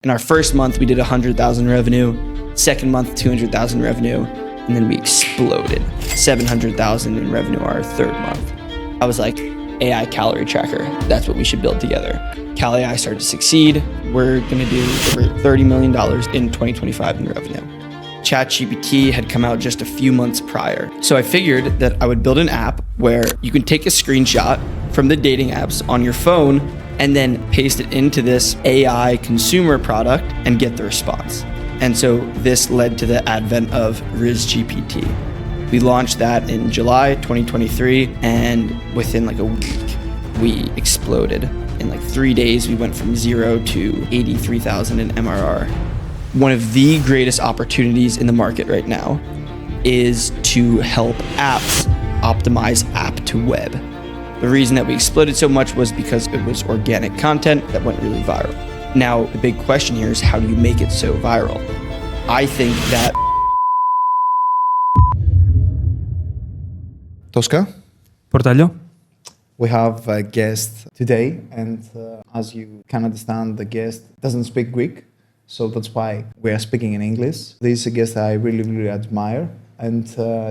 In our first month, we did 100,000 revenue. Second month, 200,000 revenue. And then we exploded. 700,000 in revenue our third month. I was like, AI calorie tracker. That's what we should build together. Cal AI started to succeed. We're gonna do over $30 million in 2025 in revenue. ChatGPT had come out just a few months prior. So I figured that I would build an app where you can take a screenshot from the dating apps on your phone and then paste it into this AI consumer product and get the response. And so this led to the advent of RizGPT. We launched that in July 2023, and within like a week, we exploded. In like 3 days, we went from 0 to 83,000 in MRR. One of the greatest opportunities in the market right now is to help apps optimize app to web. The reason that we exploded so much was because it was organic content that went really viral. Now, the big question here is, how do you make it so viral? I think that... Tosca? Portaglio? We have a guest today, and as you can understand, the guest doesn't speak Greek, so that's why we are speaking in English. This is a guest I really, really admire. And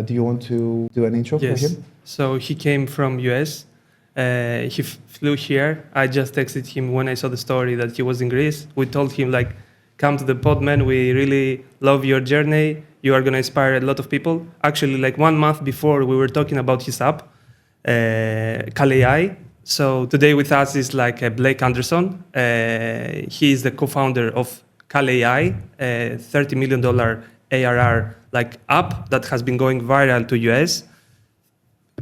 do you want to do an intro for him? So he came from US. He flew here. I just texted him when I saw the story that he was in Greece. We told him, like, come to the pod, man. We really love your journey. You are going to inspire a lot of people. Actually, like 1 month before, we were talking about his app, Cal AI. So today with us is like Blake Anderson. He is the co-founder of Cal AI, a $30 million ARR like app that has been going viral to US.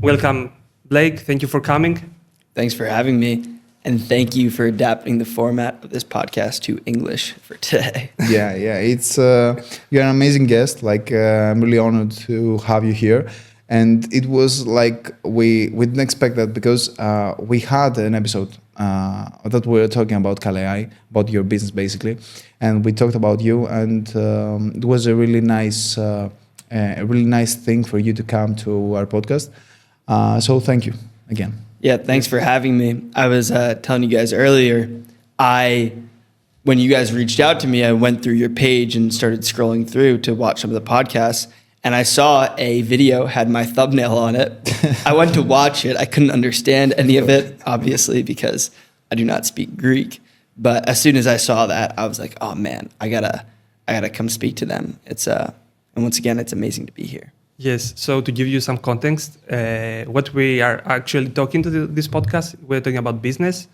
Welcome, Blake. Thank you for coming. Thanks for having me. And thank you for adapting the format of this podcast to English for today. Yeah. It's you're an amazing guest. Like I'm really honored to have you here. And it was like we didn't expect that, because we had an episode that we were talking about Cal AI, about your business basically, and we talked about you, and it was a really nice thing for you to come to our podcast. So thank you again. Yeah, thanks for having me. I was telling you guys earlier, when you guys reached out to me, I went through your page and started scrolling through to watch some of the podcasts, and I saw a video had my thumbnail on it. I went to watch it. I couldn't understand any of it, obviously, because I do not speak Greek. But as soon as I saw that, I was like, oh man, I gotta come speak to them. And once again, it's amazing to be here. Yes. So to give you some context, what we are actually talking to this podcast, we're talking about business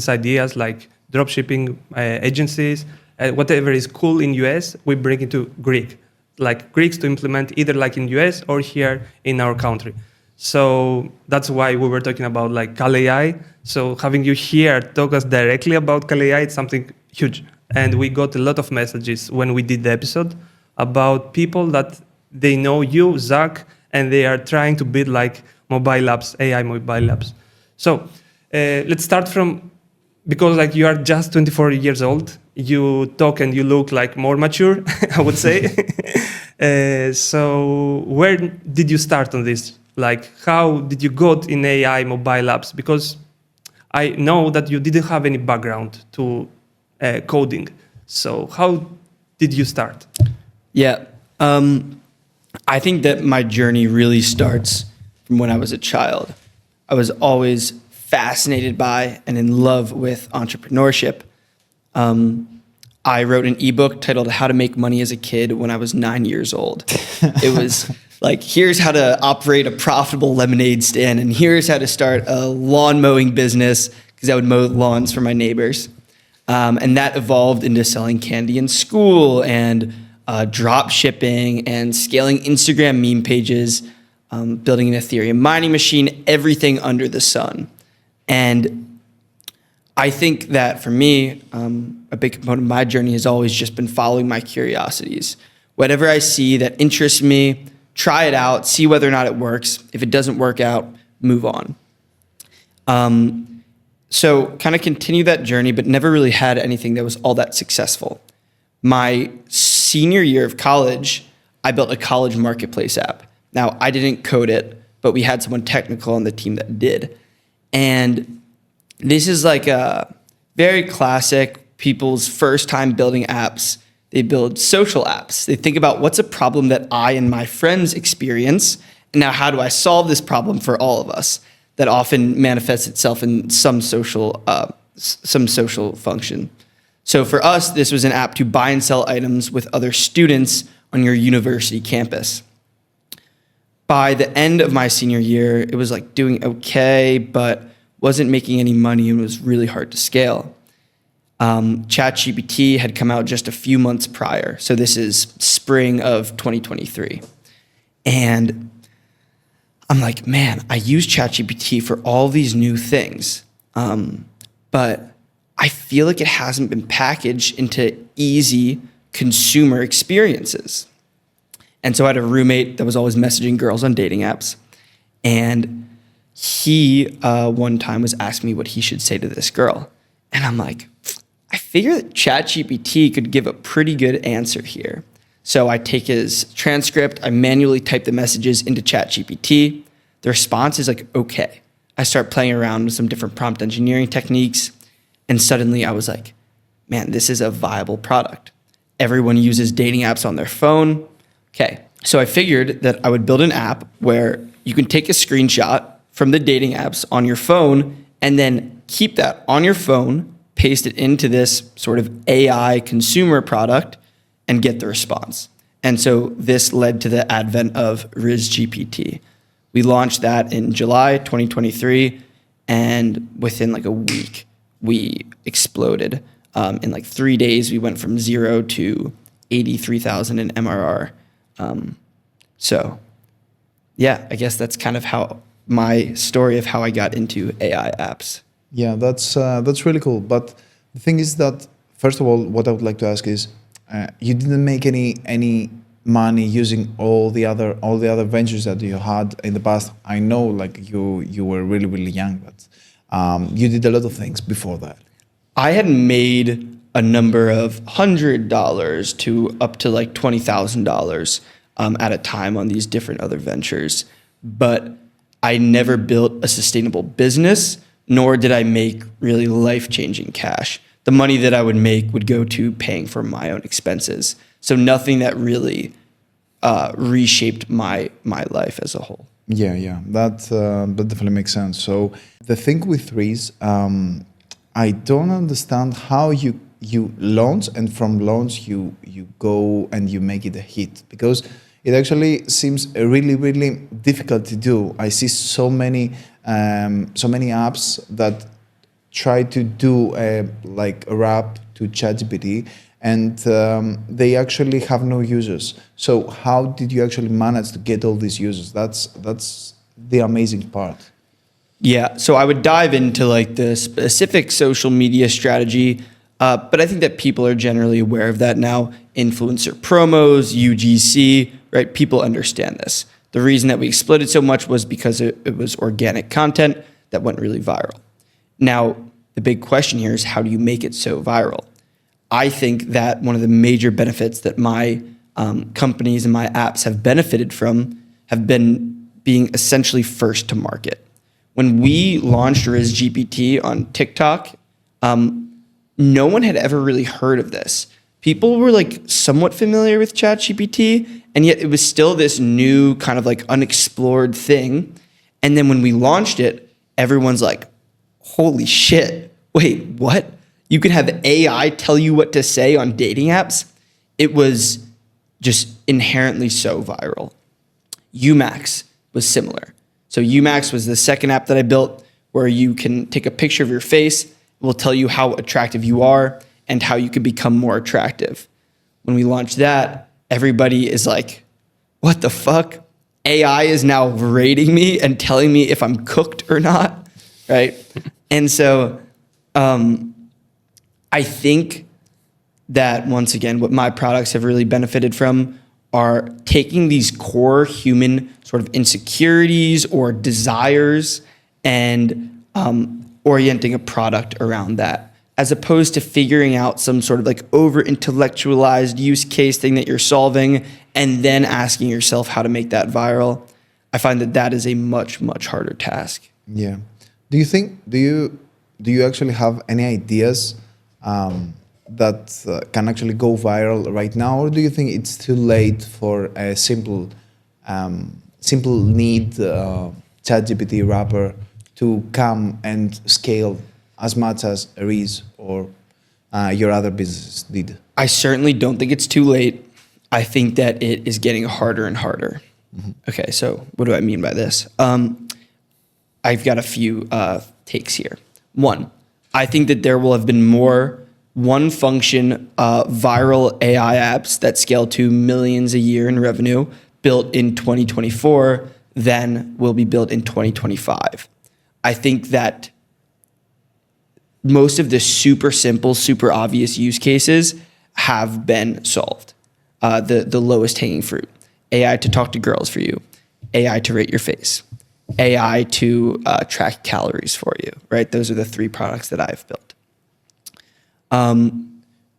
ideas like dropshipping, agencies, whatever is cool in US, we bring it to Greek. Like Greeks to implement either like in US or here in our country. So that's why we were talking about like Cal AI. So having you here talk us directly about Cal AI, it's something huge. And we got a lot of messages when we did the episode about people that they know you, Zack, and they are trying to build like mobile apps, AI mobile apps. So let's start from, because like you are just 24 years old, you talk and you look like more mature, I would say. So where did you start on this? Like, how did you got in AI mobile apps? Because I know that you didn't have any background to coding. So how did you start? Yeah, I think that my journey really starts from when I was a child. I was always fascinated by and in love with entrepreneurship. I wrote an ebook titled How to Make Money as a Kid when I was 9 years old. It was like, here's how to operate a profitable lemonade stand, and here's how to start a lawn mowing business, because I would mow lawns for my neighbors. And that evolved into selling candy in school and drop shipping and scaling Instagram meme pages, building an Ethereum mining machine, everything under the sun. And I think that for me, a big component of my journey has always just been following my curiosities. Whatever I see that interests me, try it out, see whether or not it works. If it doesn't work out, move on. So kind of continue that journey, but never really had anything that was all that successful. My senior year of college, I built a college marketplace app. Now, I didn't code it, but we had someone technical on the team that did. And this is like a very classic people's first time building apps, they build social apps. They think about what's a problem that I and my friends experience, and now how do I solve this problem for all of us? That often manifests itself in some social function. So for us, this was an app to buy and sell items with other students on your university campus. By the end of my senior year, it was like doing okay, but wasn't making any money and was really hard to scale. ChatGPT had come out just a few months prior. So this is spring of 2023. And I'm like, man, I use ChatGPT for all these new things, but I feel like it hasn't been packaged into easy consumer experiences. And so I had a roommate that was always messaging girls on dating apps. And he one time was asking me what he should say to this girl. And I'm like, I figure that ChatGPT could give a pretty good answer here. So I take his transcript, I manually type the messages into ChatGPT. The response is like, okay. I start playing around with some different prompt engineering techniques. And suddenly I was like, man, this is a viable product. Everyone uses dating apps on their phone. Okay, so I figured that I would build an app where you can take a screenshot from the dating apps on your phone and then keep that on your phone, paste it into this sort of AI consumer product, and get the response. And so this led to the advent of RizGPT. We launched that in July 2023, and within like a week, we exploded. In like 3 days, we went from 0 to 83,000 in MRR. So yeah, I guess that's kind of how my story of how I got into AI apps. Yeah, that's really cool. But the thing is that, first of all, what I would like to ask is, you didn't make any money using all the other ventures that you had in the past. I know, like you were really young, but you did a lot of things before that. I had made a number of $100 to up to like $20,000 at a time on these different other ventures, but I never built a sustainable business, nor did I make really life-changing cash. The money that I would make would go to paying for my own expenses. So nothing that really reshaped my life as a whole. Yeah, that definitely makes sense. So the thing with Riz, I don't understand how you launch, and from launch you go and you make it a hit, because it actually seems really difficult to do. I see so many apps that try to do a rap to ChatGPT, and they actually have no users. So how did you actually manage to get all these users? That's the amazing part. Yeah, so I would dive into like the specific social media strategy, but I think that people are generally aware of that now. Influencer promos, UGC, right? People understand this. The reason that we exploded so much was because it was organic content that went really viral. Now, the big question here is, how do you make it so viral? I think that one of the major benefits that my companies and my apps have benefited from have been being essentially first to market. When we launched RizGPT on TikTok, no one had ever really heard of this. People were like somewhat familiar with ChatGPT, and yet it was still this new kind of like unexplored thing. And then when we launched it, everyone's like, holy shit, wait, what? You can have AI tell you what to say on dating apps? It was just inherently so viral. Umax was similar. So Umax was the second app that I built, where you can take a picture of your face. It will tell you how attractive you are and how you can become more attractive. When we launched that, everybody is like, what the fuck? AI is now rating me and telling me if I'm cooked or not, right? And so I think that, once again, what my products have really benefited from are taking these core human sort of insecurities or desires and orienting a product around that, as opposed to figuring out some sort of like over-intellectualized use case thing that you're solving and then asking yourself how to make that viral. I find that that is a much harder task. Yeah. Do you actually have any ideas that can actually go viral right now, or do you think it's too late for a simple need ChatGPT wrapper to come and scale as much as Reese or your other businesses did? I certainly don't think it's too late. I think that it is getting harder and harder. Mm-hmm. Okay, so what do I mean by this? I've got a few takes here. One, I think that there will have been more one-function viral AI apps that scale to millions a year in revenue built in 2024 than will be built in 2025. I think that most of the super simple, super obvious use cases have been solved. The lowest hanging fruit. AI to talk to girls for you. AI to rate your face. AI to track calories for you, right? Those are the 3 products that I've built.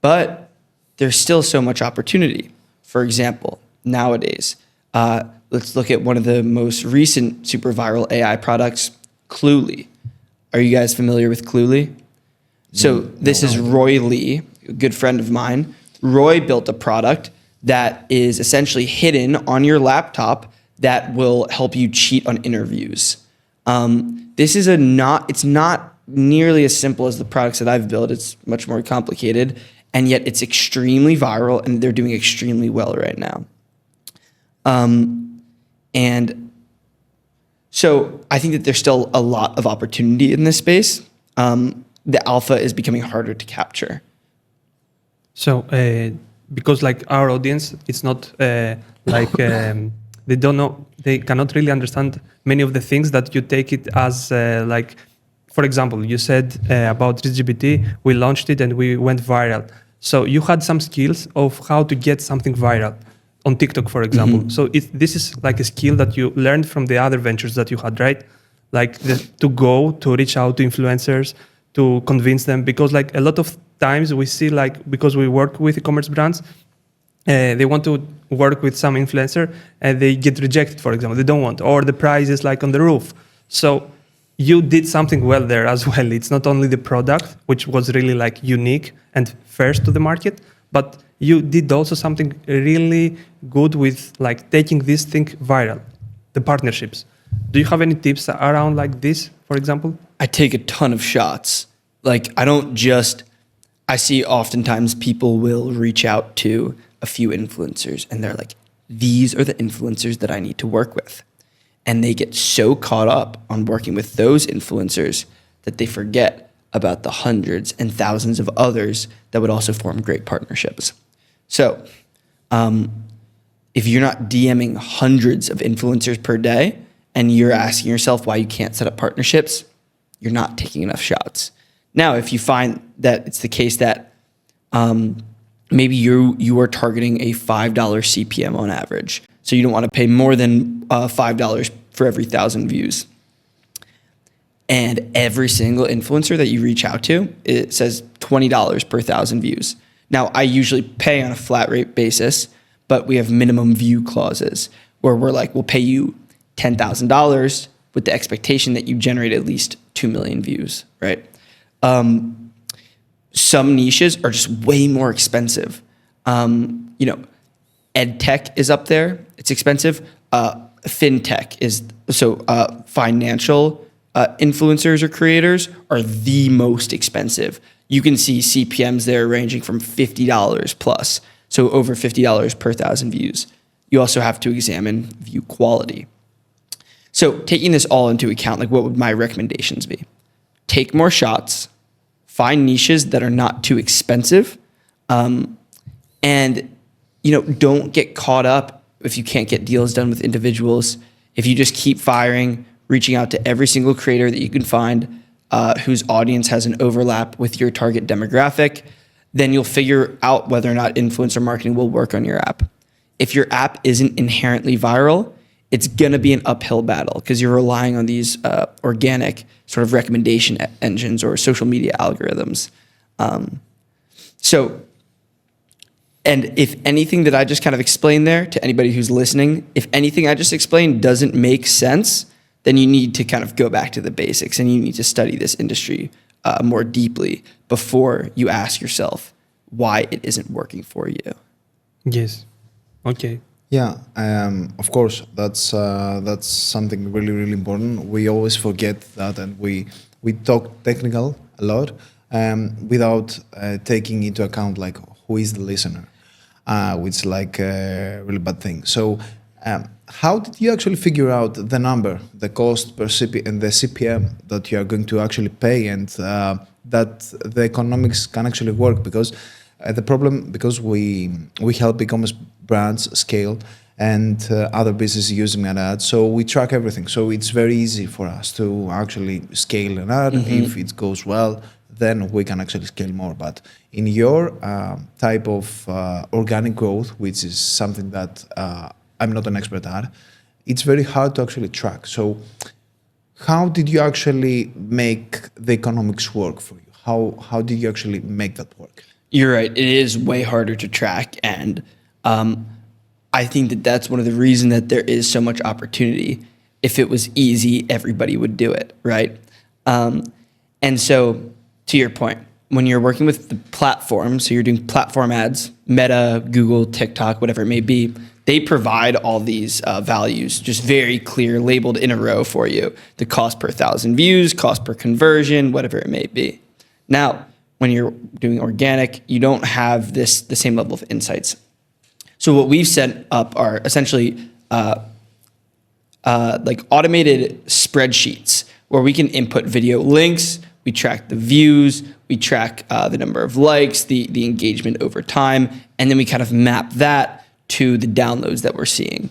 But there's still so much opportunity. For example, nowadays, let's look at one of the most recent super viral AI products, Cluely. Are you guys familiar with Cluely? So this is Roy Lee, a good friend of mine. Roy built a product that is essentially hidden on your laptop that will help you cheat on interviews. This is it's not nearly as simple as the products that I've built. It's much more complicated, and yet it's extremely viral, and they're doing extremely well right now. And so I think that there's still a lot of opportunity in this space. The alpha is becoming harder to capture. So, because like our audience, it's not they don't know, they cannot really understand many of the things that you take it as like, for example, you said about ChatGPT, we launched it and we went viral. So you had some skills of how to get something viral on TikTok, for example. Mm-hmm. So this is like a skill that you learned from the other ventures that you had, right? Like to reach out to influencers, to convince them, because like a lot of times we see, like, because we work with e-commerce brands, they want to work with some influencer and they get rejected, for example. They don't want, or the price is like on the roof. So you did something well there as well. It's not only the product, which was really like unique and first to the market, but you did also something really good with like taking this thing viral, the partnerships. Do you have any tips around like this, for example? I take a ton of shots. Like I see oftentimes people will reach out to a few influencers and they're like, these are the influencers that I need to work with. And they get so caught up on working with those influencers that they forget about the hundreds and thousands of others that would also form great partnerships. So if you're not DMing hundreds of influencers per day and you're asking yourself why you can't set up partnerships, you're not taking enough shots. Now, if you find that it's the case that maybe you are targeting a $5 CPM on average, so you don't want to pay more than $5 for every 1,000 views, and every single influencer that you reach out to, it says $20 per 1,000 views. Now, I usually pay on a flat rate basis, but we have minimum view clauses where we're like, we'll pay you $10,000 with the expectation that you generate at least 2 million views, right? Some niches are just way more expensive. Ed tech is up there. It's expensive. Fintech is, financial influencers or creators are the most expensive. You can see CPMs there ranging from $50 plus, so over $50 per 1,000 views. You also have to examine view quality. So taking this all into account, like, what would my recommendations be? Take more shots, find niches that are not too expensive, and don't get caught up if you can't get deals done with individuals. If you just keep firing, reaching out to every single creator that you can find whose audience has an overlap with your target demographic, then you'll figure out whether or not influencer marketing will work on your app. If your app isn't inherently viral, it's going to be an uphill battle because you're relying on these organic sort of recommendation engines or social media algorithms. And if anything that I just kind of explained there to anybody who's listening, if anything I just explained doesn't make sense, then you need to kind of go back to the basics and you need to study this industry more deeply before you ask yourself, why it isn't working for you. Yes. Okay. Yeah, of course, that's something really, really important. We always forget that, and we talk technical a lot without taking into account like who is the listener, which is like a really bad thing. So, how did you actually figure out the number, the cost per CP and the CPM that you are going to actually pay, and that the economics can actually work? Because the problem, because we help e-commerce brands scale and other businesses using an ad, so we track everything. So it's very easy for us to actually scale an ad. If it goes well, then we can actually scale more. But in your type of organic growth, which is something that I'm not an expert at, it's very hard to actually track. So how did you actually make the economics work for you? How did you actually make that work? You're right. It is way harder to track. And I think that that's one of the reasons that there is so much opportunity. If it was easy, everybody would do it, right? And so to your point, when you're working with the platform, so you're doing platform ads, Meta, Google, TikTok, whatever it may be, they provide all these values, just very clear, labeled in a row for you. The cost per 1,000 views, cost per conversion, whatever it may be. Now, when you're doing organic, you don't have the same level of insights. So what we've set up are essentially like automated spreadsheets where we can input video links, we track the views, we track the number of likes, the engagement over time, and then we kind of map that to the downloads that we're seeing.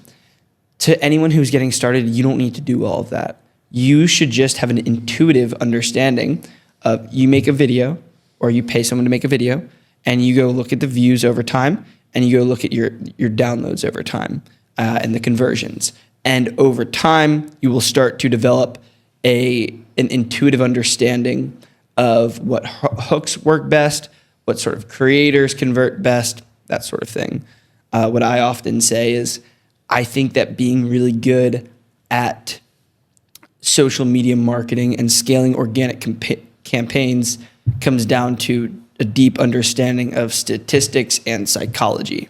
To anyone who's getting started, you don't need to do all of that. You should just have an intuitive understanding of you make a video, or you pay someone to make a video, and you go look at the views over time, and you go look at your downloads over time and the conversions. And over time, you will start to develop an intuitive understanding of what hooks work best, what sort of creators convert best, that sort of thing. What I often say is, I think that being really good at social media marketing and scaling organic campaigns comes down to a deep understanding of statistics and psychology.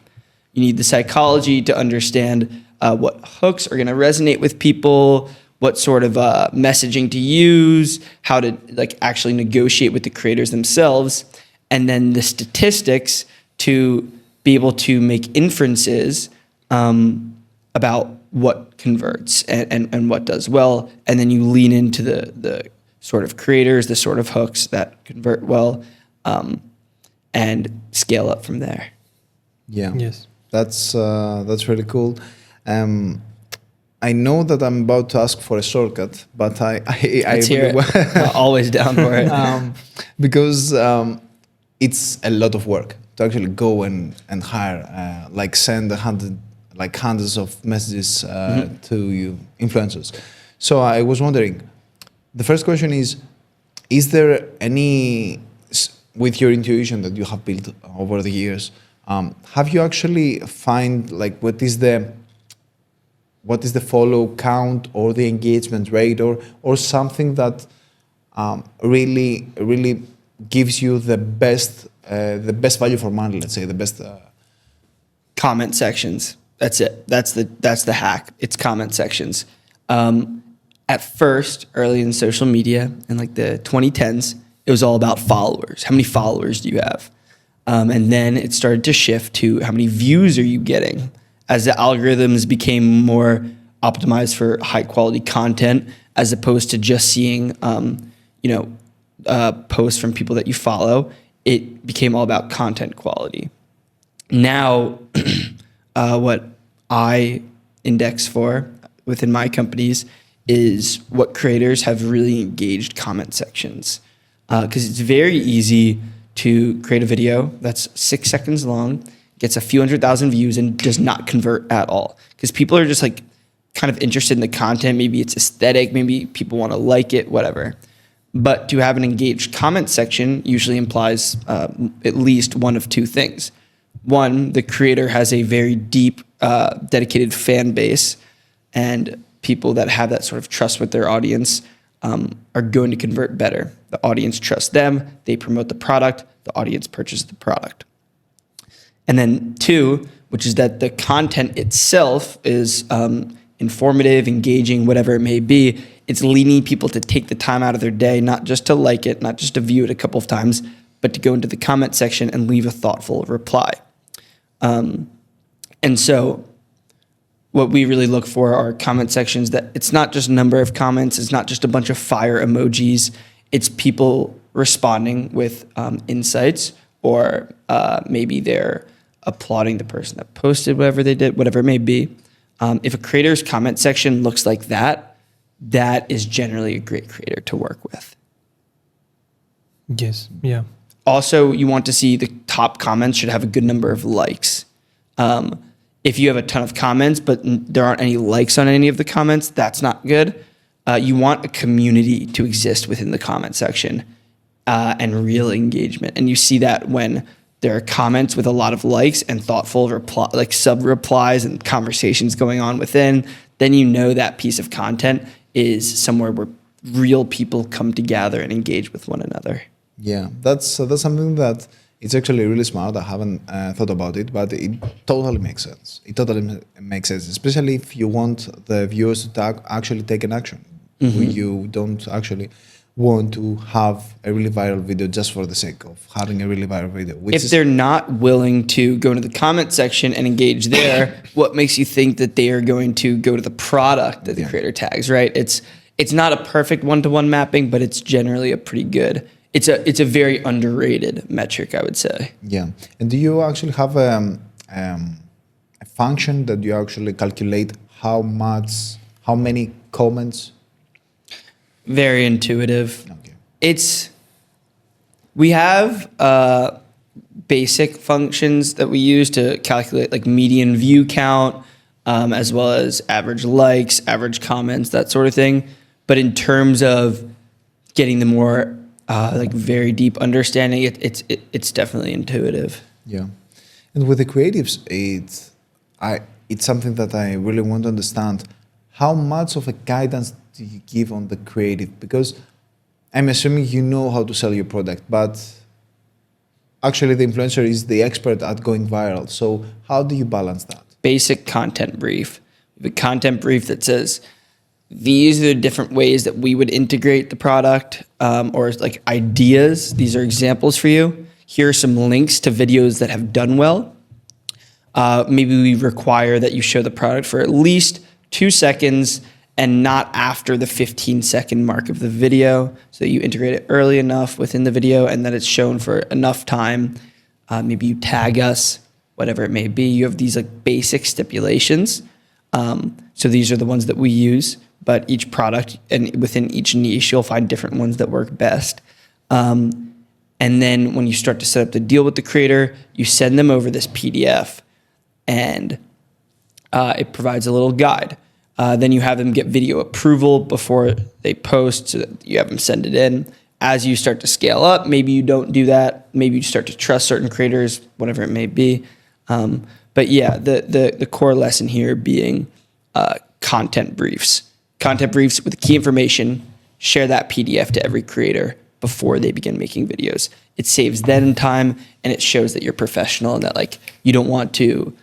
You need the psychology to understand what hooks are going to resonate with people, what sort of messaging to use, how to like actually negotiate with the creators themselves, and then the statistics to be able to make inferences about what converts and what does well, and then you lean into the sort of creators, the sort of hooks that convert well, and scale up from there. Yeah. Yes. That's really cool. I know that I'm about to ask for a shortcut, but Let's hear it. Always down for it. Because it's a lot of work to actually go and hire, like send hundreds of messages to you influencers. So I was wondering, the first question is there any, with your intuition that you have built over the years, have you actually find like what is the follow count or the engagement rate or something that really gives you the best value for money, let's say the best Comment sections. That's it. That's the hack. It's comment sections. At first, early in social media, in like the 2010s, it was all about followers. How many followers do you have? And then it started to shift to how many views are you getting? As the algorithms became more optimized for high quality content, as opposed to just seeing, posts from people that you follow, it became all about content quality. Now, what I index for within my companies is what creators have really engaged comment sections. Because it's very easy to create a video that's 6 seconds long, gets a few 100,000 views, and does not convert at all. Because people are just like kind of interested in the content. Maybe it's aesthetic, maybe people want to like it, whatever. But to have an engaged comment section usually implies at least one of two things. One, the creator has a very deep, dedicated fan base, and people that have that sort of trust with their audience are going to convert better. The audience trusts them, they promote the product, the audience purchases the product. And then 2, which is that the content itself is informative, engaging, whatever it may be. It's leading people to take the time out of their day, not just to like it, not just to view it a couple of times, but to go into the comment section and leave a thoughtful reply. And so what we really look for are comment sections that it's not just number of comments, it's not just a bunch of fire emojis, it's people responding with insights, or maybe they're applauding the person that posted whatever they did, whatever it may be. If a creator's comment section looks like that, that is generally a great creator to work with. Yes. Yeah. Also, you want to see the top comments should have a good number of likes. If you have a ton of comments, but there aren't any likes on any of the comments, that's not good. You want a community to exist within the comment section and real engagement. And you see that when there are comments with a lot of likes and thoughtful sub-replies and conversations going on within, then you know that piece of content is somewhere where real people come together and engage with one another. Yeah, that's something that it's actually really smart. I haven't thought about it, but it totally makes sense. It totally makes sense, especially if you want the viewers to actually take an action. Mm-hmm. You don't actually want to have a really viral video just for the sake of having a really viral video. If they're not willing to go into the comment section and engage there, what makes you think that they are going to go to the product that the creator tags, right? It's not a perfect one-to-one mapping, but it's generally a pretty good. It's a very underrated metric, I would say. Yeah. And do you actually have a function that you actually calculate how many comments? Very intuitive. Okay. We have basic functions that we use to calculate like median view count, as well as average likes, average comments, that sort of thing. But in terms of getting the more very deep understanding, it's definitely intuitive. Yeah, and with the creatives, it's something that I really want to understand. How much of a guidance do you give on the creative? Because I'm assuming you know how to sell your product, but actually the influencer is the expert at going viral. So how do you balance that? Basic content brief. The content brief that says, these are the different ways that we would integrate the product, or like ideas. These are examples for you. Here are some links to videos that have done well. Maybe we require that you show the product for at least 2 seconds and not after the 15-second mark of the video, so that you integrate it early enough within the video and that it's shown for enough time. Maybe you tag us, whatever it may be. You have these like basic stipulations. So these are the ones that we use, but each product and within each niche, you'll find different ones that work best. And then when you start to set up the deal with the creator, you send them over this PDF, and it provides a little guide. Then you have them get video approval before they post, so that you have them send it in. As you start to scale up, maybe you don't do that. Maybe you start to trust certain creators, whatever it may be. But yeah, the core lesson here being content briefs. Content briefs with key information. Share that PDF to every creator before they begin making videos. It saves them time, and it shows that you're professional and that like you don't want to.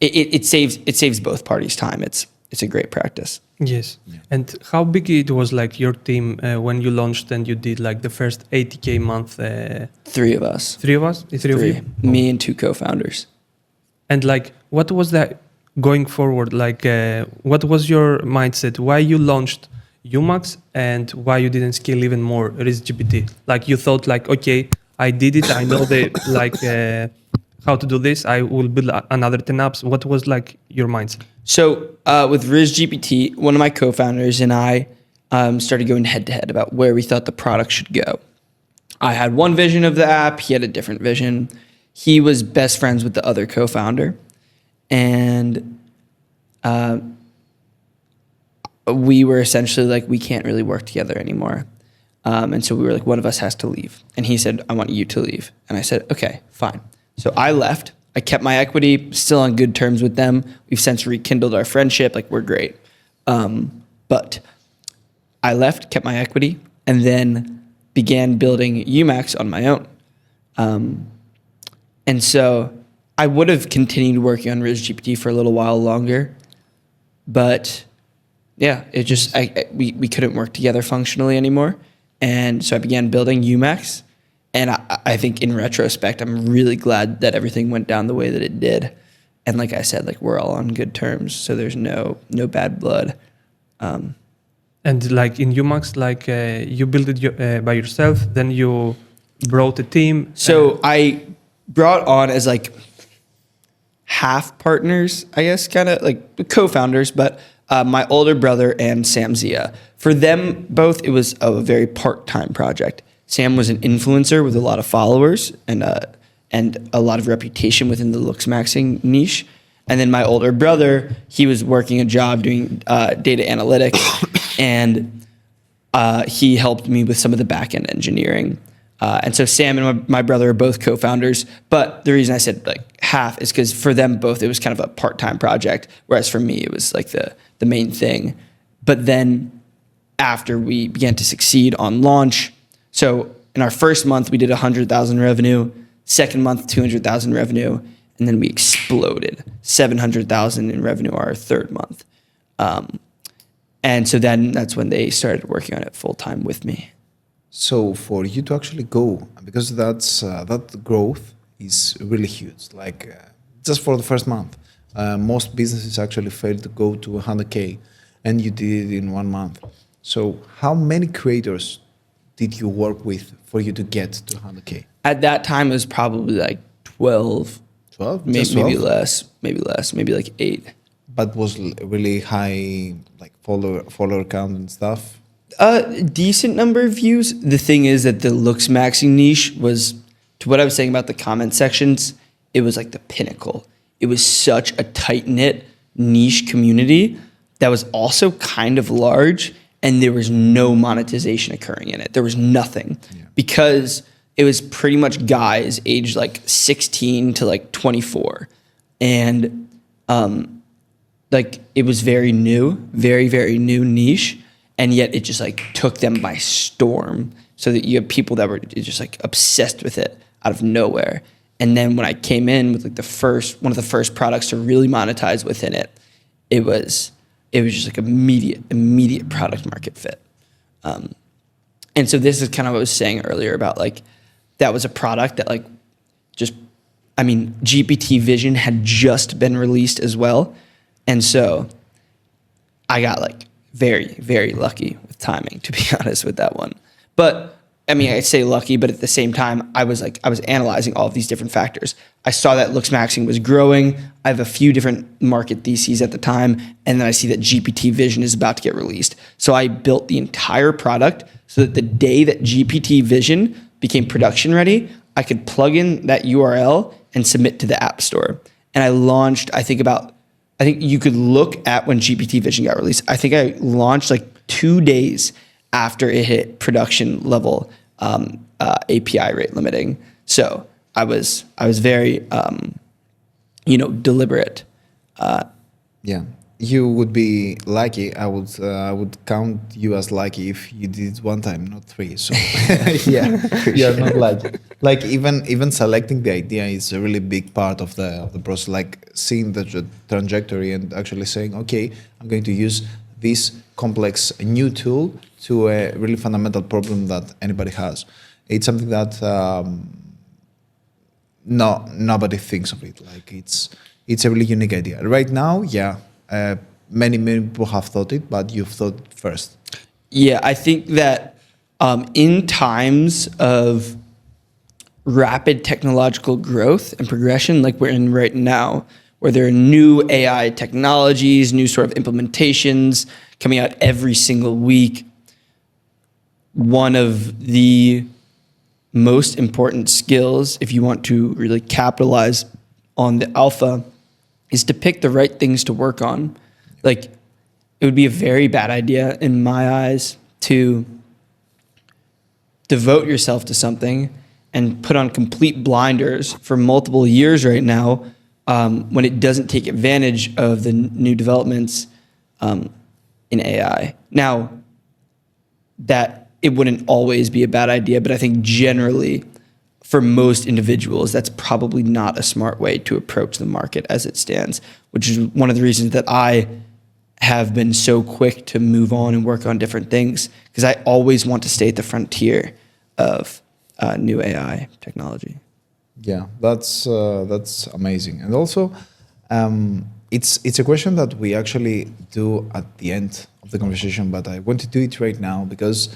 It saves both parties time. It's a great practice. Yes. Yeah. And how big it was like your team when you launched and you did like the first 80K month? 3 of us. 3 of us? 3 of you? Me and 2 co-founders. And like, what was that going forward? Like, what was your mindset? Why you launched Umax and why you didn't scale even more RiskGPT? Like you thought like, okay, I did it. I know how to do this. I will build another 10 apps. What was like your mindset? So with RiskGPT, one of my co-founders and I started going head to head about where we thought the product should go. I had one vision of the app. He had a different vision. He was best friends with the other co-founder. And we were essentially like, we can't really work together anymore. And so we were like, one of us has to leave. And he said, I want you to leave. And I said, okay, fine. So I left. I kept my equity, still on good terms with them. We've since rekindled our friendship. Like, we're great. But I left, kept my equity, and then began building Umax on my own. And so I would have continued working on RizGPT for a little while longer, but yeah, it just we couldn't work together functionally anymore, and so I began building UMax, and I think in retrospect, I'm really glad that everything went down the way that it did, and like I said, like we're all on good terms, so there's no bad blood. And like in UMax, like you built it by yourself, then you brought a team. So I brought on as like half partners, I guess, kind of like co-founders, but my older brother and Sam Zia. For them both, it was a very part-time project. Sam was an influencer with a lot of followers and a lot of reputation within the looks maxing niche. And then my older brother, he was working a job doing data analytics, and he helped me with some of the back-end engineering. And so Sam and my brother are both co-founders, but the reason I said like half is because for them both, it was kind of a part-time project, whereas for me, it was like the main thing. But then after we began to succeed on launch, so in our first month, we did 100,000 revenue, second month, 200,000 revenue, and then we exploded 700,000 in revenue our third month. And so then that's when they started working on it full-time with me. So for you to actually go, because that growth is really huge, like just for the first month, most businesses actually fail to go to 100K, and you did it in 1 month. So how many creators did you work with for you to get to 100K? At that time, it was probably like 12. 12? Maybe less, maybe like 8. But was really high, like follower count and stuff? A decent number of views. The thing is that the looks maxing niche was, to what I was saying about the comment sections, it was like the pinnacle. It was such a tight-knit niche community that was also kind of large, and there was no monetization occurring in it. There was nothing because it was pretty much guys aged like 16 to like 24. And like it was very new, very, very new niche. And yet it just like took them by storm, so that you have people that were just like obsessed with it out of nowhere. And then when I came in with like one of the first products to really monetize within it, it was just like immediate product market fit. And so this is kind of what I was saying earlier about like, that was a product that like GPT Vision had just been released as well. And so I got like very, very lucky with timing, to be honest with that one. But I mean, I say lucky, but at the same time, I was analyzing all of these different factors. I saw that looks maxing was growing. I have a few different market theses at the time, and then I see that GPT Vision is about to get released. So I built the entire product so that the day that GPT Vision became production ready, I could plug in that URL and submit to the App Store. And I launched, I think you could look at when GPT Vision got released. I think I launched like 2 days after it hit production level API rate limiting. So I was very deliberate. Yeah, you would be lucky. I would count you as lucky if you did it 1 time, not 3. So yeah, you are not lucky. Like even selecting the idea is a really big part of the process. Like seeing the trajectory and actually saying, okay, I'm going to use this complex new tool to a really fundamental problem that anybody has. It's something that nobody thinks of it. Like it's a really unique idea. Right now, yeah, many people have thought it, but you've thought it first. Yeah, I think that in times of rapid technological growth and progression, like we're in right now, where there are new AI technologies, new sort of implementations coming out every single week, one of the most important skills, if you want to really capitalize on the alpha, is to pick the right things to work on. Like, it would be a very bad idea in my eyes to devote yourself to something and put on complete blinders for multiple years right now when it doesn't take advantage of the new developments in AI. Now, that it wouldn't always be a bad idea, but I think generally for most individuals, that's probably not a smart way to approach the market as it stands, which is one of the reasons that I have been so quick to move on and work on different things, because I always want to stay at the frontier of new AI technology. Yeah, that's amazing. And also, it's a question that we actually do at the end of the conversation, but I want to do it right now because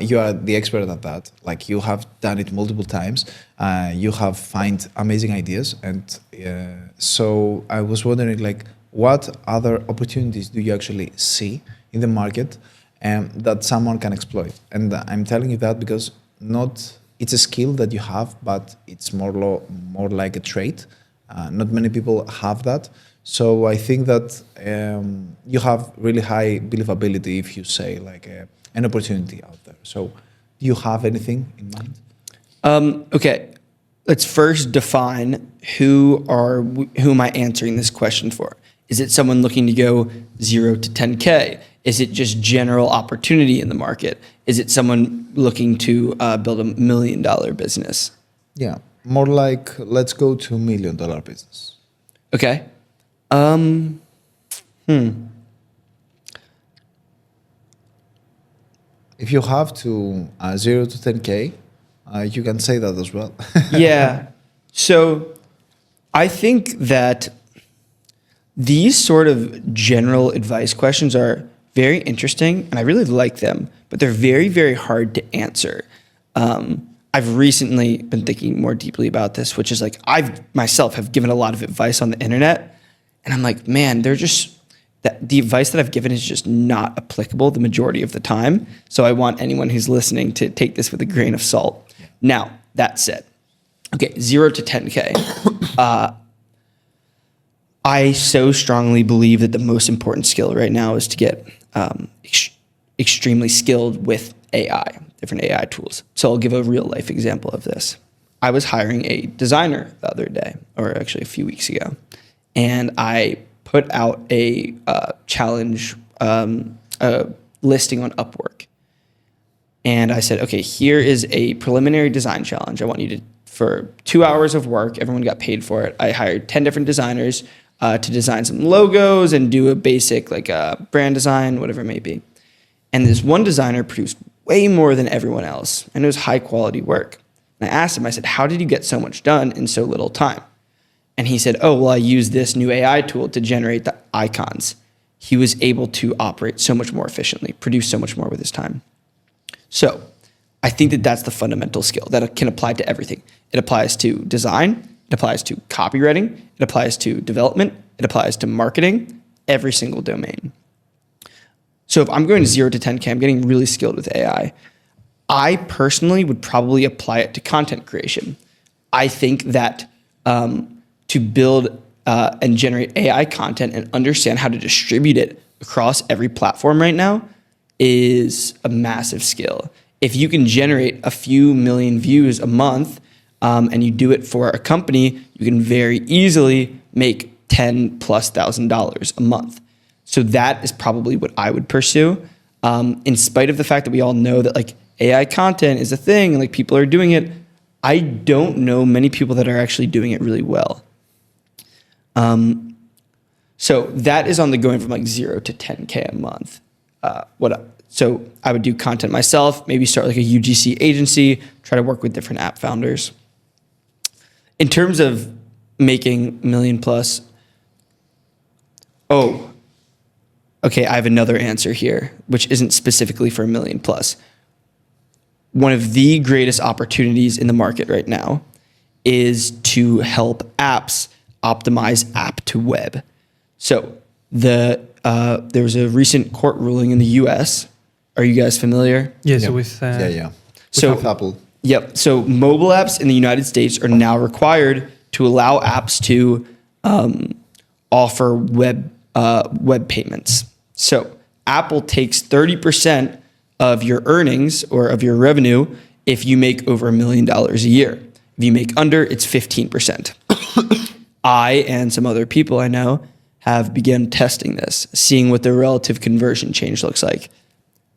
you are the expert at that. Like, you have done it multiple times. You have find amazing ideas, and so I was wondering, like, what other opportunities do you actually see in the market that someone can exploit? And I'm telling you that because it's a skill that you have, but it's more like a trait. Not many people have that. So I think that you have really high believability if you say like an opportunity out there. So do you have anything in mind? Okay, let's first define who am I answering this question for? Is it someone looking to go 0 to 10K? Is it just general opportunity in the market? Is it someone looking to build $1 million business? Yeah, more like let's go to $1 million business. Okay. If you have to 0 to 10K, you can say that as well. Yeah. So I think that these sort of general advice questions are very interesting, and I really like them, but they're very, very hard to answer. I've recently been thinking more deeply about this, which is like I've myself have given a lot of advice on the internet, and I'm like, man, the advice that I've given is just not applicable the majority of the time. So I want anyone who's listening to take this with a grain of salt. Now, that said, okay, 0 to 10K. I so strongly believe that the most important skill right now is to get extremely skilled with AI, different AI tools. So I'll give a real life example of this. I was hiring a designer the other day, or actually a few weeks ago, and I put out a challenge listing on Upwork. And I said, okay, here is a preliminary design challenge. I want you to, for 2 hours of work, everyone got paid for it. I hired 10 different designers to design some logos and do a basic like brand design, whatever it may be. And this one designer produced way more than everyone else, and it was high quality work. And I asked him, I said, how did you get so much done in so little time? And he said, oh, well, I used this new AI tool to generate the icons. He was able to operate so much more efficiently, produce so much more with his time. So I think that that's the fundamental skill that can apply to everything. It applies to design, it applies to copywriting, it applies to development, it applies to marketing, every single domain. So if I'm going to 0 to 10K, I'm getting really skilled with AI. I personally would probably apply it to content creation. I think that to build and generate AI content and understand how to distribute it across every platform right now is a massive skill. If you can generate a few million views a month and you do it for a company, you can very easily make $10,000+ a month. So that is probably what I would pursue. In spite of the fact that we all know that like AI content is a thing and like people are doing it, I don't know many people that are actually doing it really well. So that is on the going from like 0 to 10K a month. So I would do content myself, maybe start like a UGC agency, try to work with different app founders. In terms of making $1 million+, okay, I have another answer here, which isn't specifically for $1 million+. One of the greatest opportunities in the market right now is to help apps optimize app to web. So there was a recent court ruling in the US. Are you guys familiar? Yes, Yeah. with So Apple. Yep. So mobile apps in the United States are now required to allow apps to offer web payments. So Apple takes 30% of your earnings or of your revenue if you make over $1 million a year. If you make under, it's 15%. I and some other people I know have begun testing this, seeing what the relative conversion change looks like.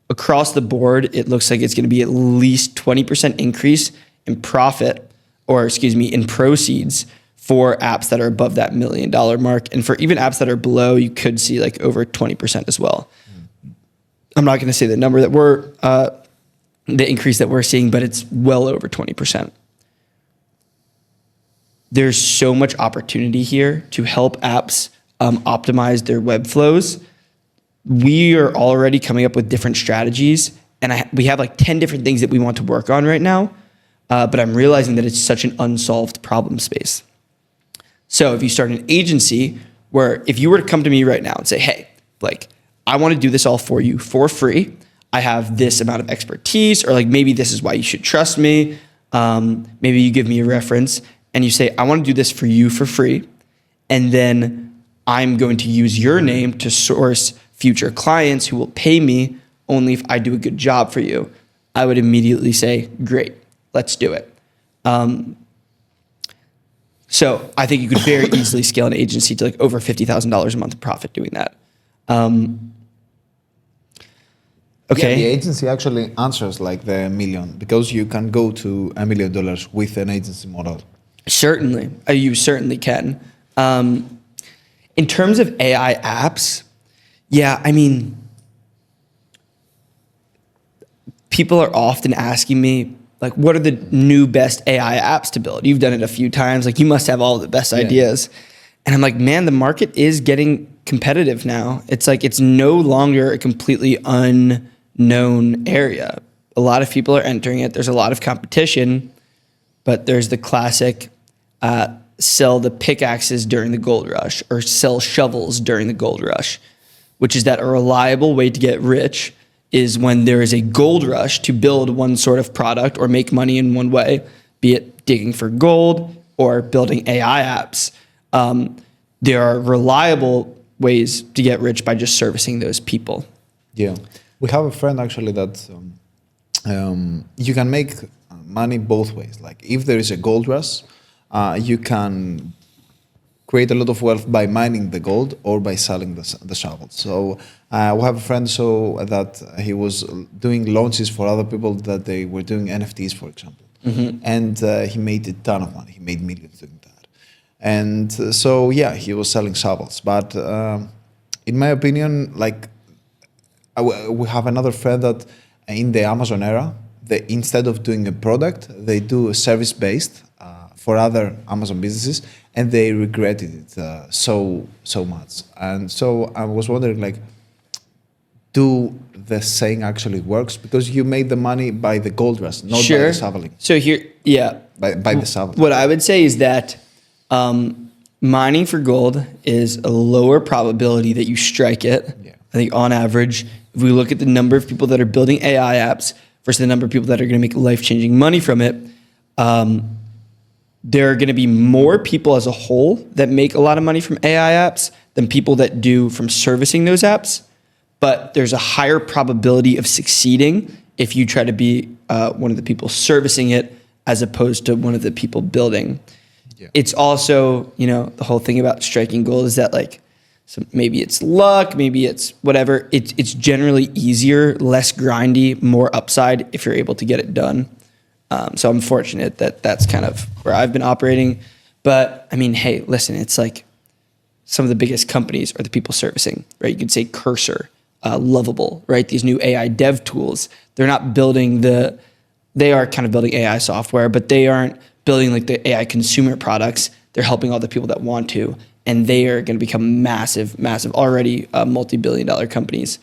Across the board, it looks like it's going to be at least 20% increase in profit in proceeds for apps that are above that $1 million mark. And for even apps that are below, you could see like over 20% as well. I'm not going to say the number that the increase that we're seeing, but it's well over 20%. There's so much opportunity here to help apps optimize their web flows. We are already coming up with different strategies, and we have like 10 different things that we want to work on right now, but I'm realizing that it's such an unsolved problem space. So if you start an agency where if you were to come to me right now and say, hey, like, I want to do this all for you for free. I have this amount of expertise, or like maybe this is why you should trust me. Maybe you give me a reference and you say, I want to do this for you for free. And then I'm going to use your name to source future clients who will pay me only if I do a good job for you. I would immediately say, great, let's do it. So I think you could very easily scale an agency to like over $50,000 a month of profit doing that. Okay. Yeah, the agency actually answers like the $1 million, because you can go to $1 million with an agency model. Certainly, you certainly can. In terms of AI apps, yeah, I mean, people are often asking me, like, what are the new best AI apps to build? You've done it a few times. Like, you must have all the best ideas. And I'm like, man, the market is getting competitive now. It's like, it's no longer a completely unknown area. A lot of people are entering it. There's a lot of competition, but there's the classic sell the pickaxes during the gold rush, or sell shovels during the gold rush, which is that a reliable way to get rich is when there is a gold rush to build one sort of product or make money in one way, be it digging for gold or building AI apps. There are reliable ways to get rich by just servicing those people. Yeah. We have a friend actually that you can make money both ways. Like if there is a gold rush, you can create a lot of wealth by mining the gold or by selling the shovels. So we have a friend that he was doing launches for other people that they were doing NFTs, for example. Mm-hmm. And he made a ton of money. He made millions doing that. And so, yeah, he was selling shovels. But in my opinion, like we have another friend that in the Amazon era, instead of doing a product, they do a service-based for other Amazon businesses, and they regretted it so much. And so I was wondering, like, do the saying actually works? Because you made the money by the gold rush, not by the shoveling. So here, yeah. By the shoveling. What I would say is that mining for gold is a lower probability that you strike it. Yeah. I think on average, if we look at the number of people that are building AI apps versus the number of people that are going to make life-changing money from it, there are going to be more people as a whole that make a lot of money from AI apps than people that do from servicing those apps. But there's a higher probability of succeeding if you try to be one of the people servicing it as opposed to one of the people building. Yeah. It's also, the whole thing about striking gold is that, like, so maybe it's luck, maybe it's whatever. It's generally easier, less grindy, more upside if you're able to get it done. So I'm fortunate that that's kind of where I've been operating. But I mean, hey, listen, it's like some of the biggest companies are the people servicing, right? You could say Cursor, Lovable, right? These new AI dev tools. They're not building they are kind of building AI software, but they aren't building like the AI consumer products. They're helping all the people that want to, and they are going to become massive, already multi-billion-dollar companies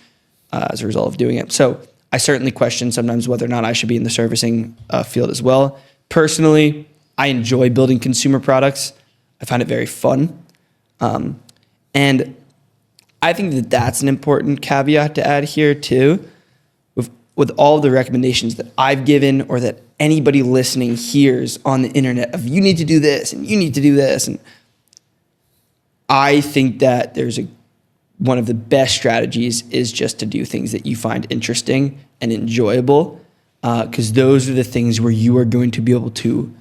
as a result of doing it. So I certainly question sometimes whether or not I should be in the servicing field as well. Personally, I enjoy building consumer products. I find it very fun. And I think that that's an important caveat to add here too. With all the recommendations that I've given or that anybody listening hears on the internet of you need to do this and you need to do this. And I think that one of the best strategies is just to do things that you find interesting and enjoyable, because those are the things where you are going to be able to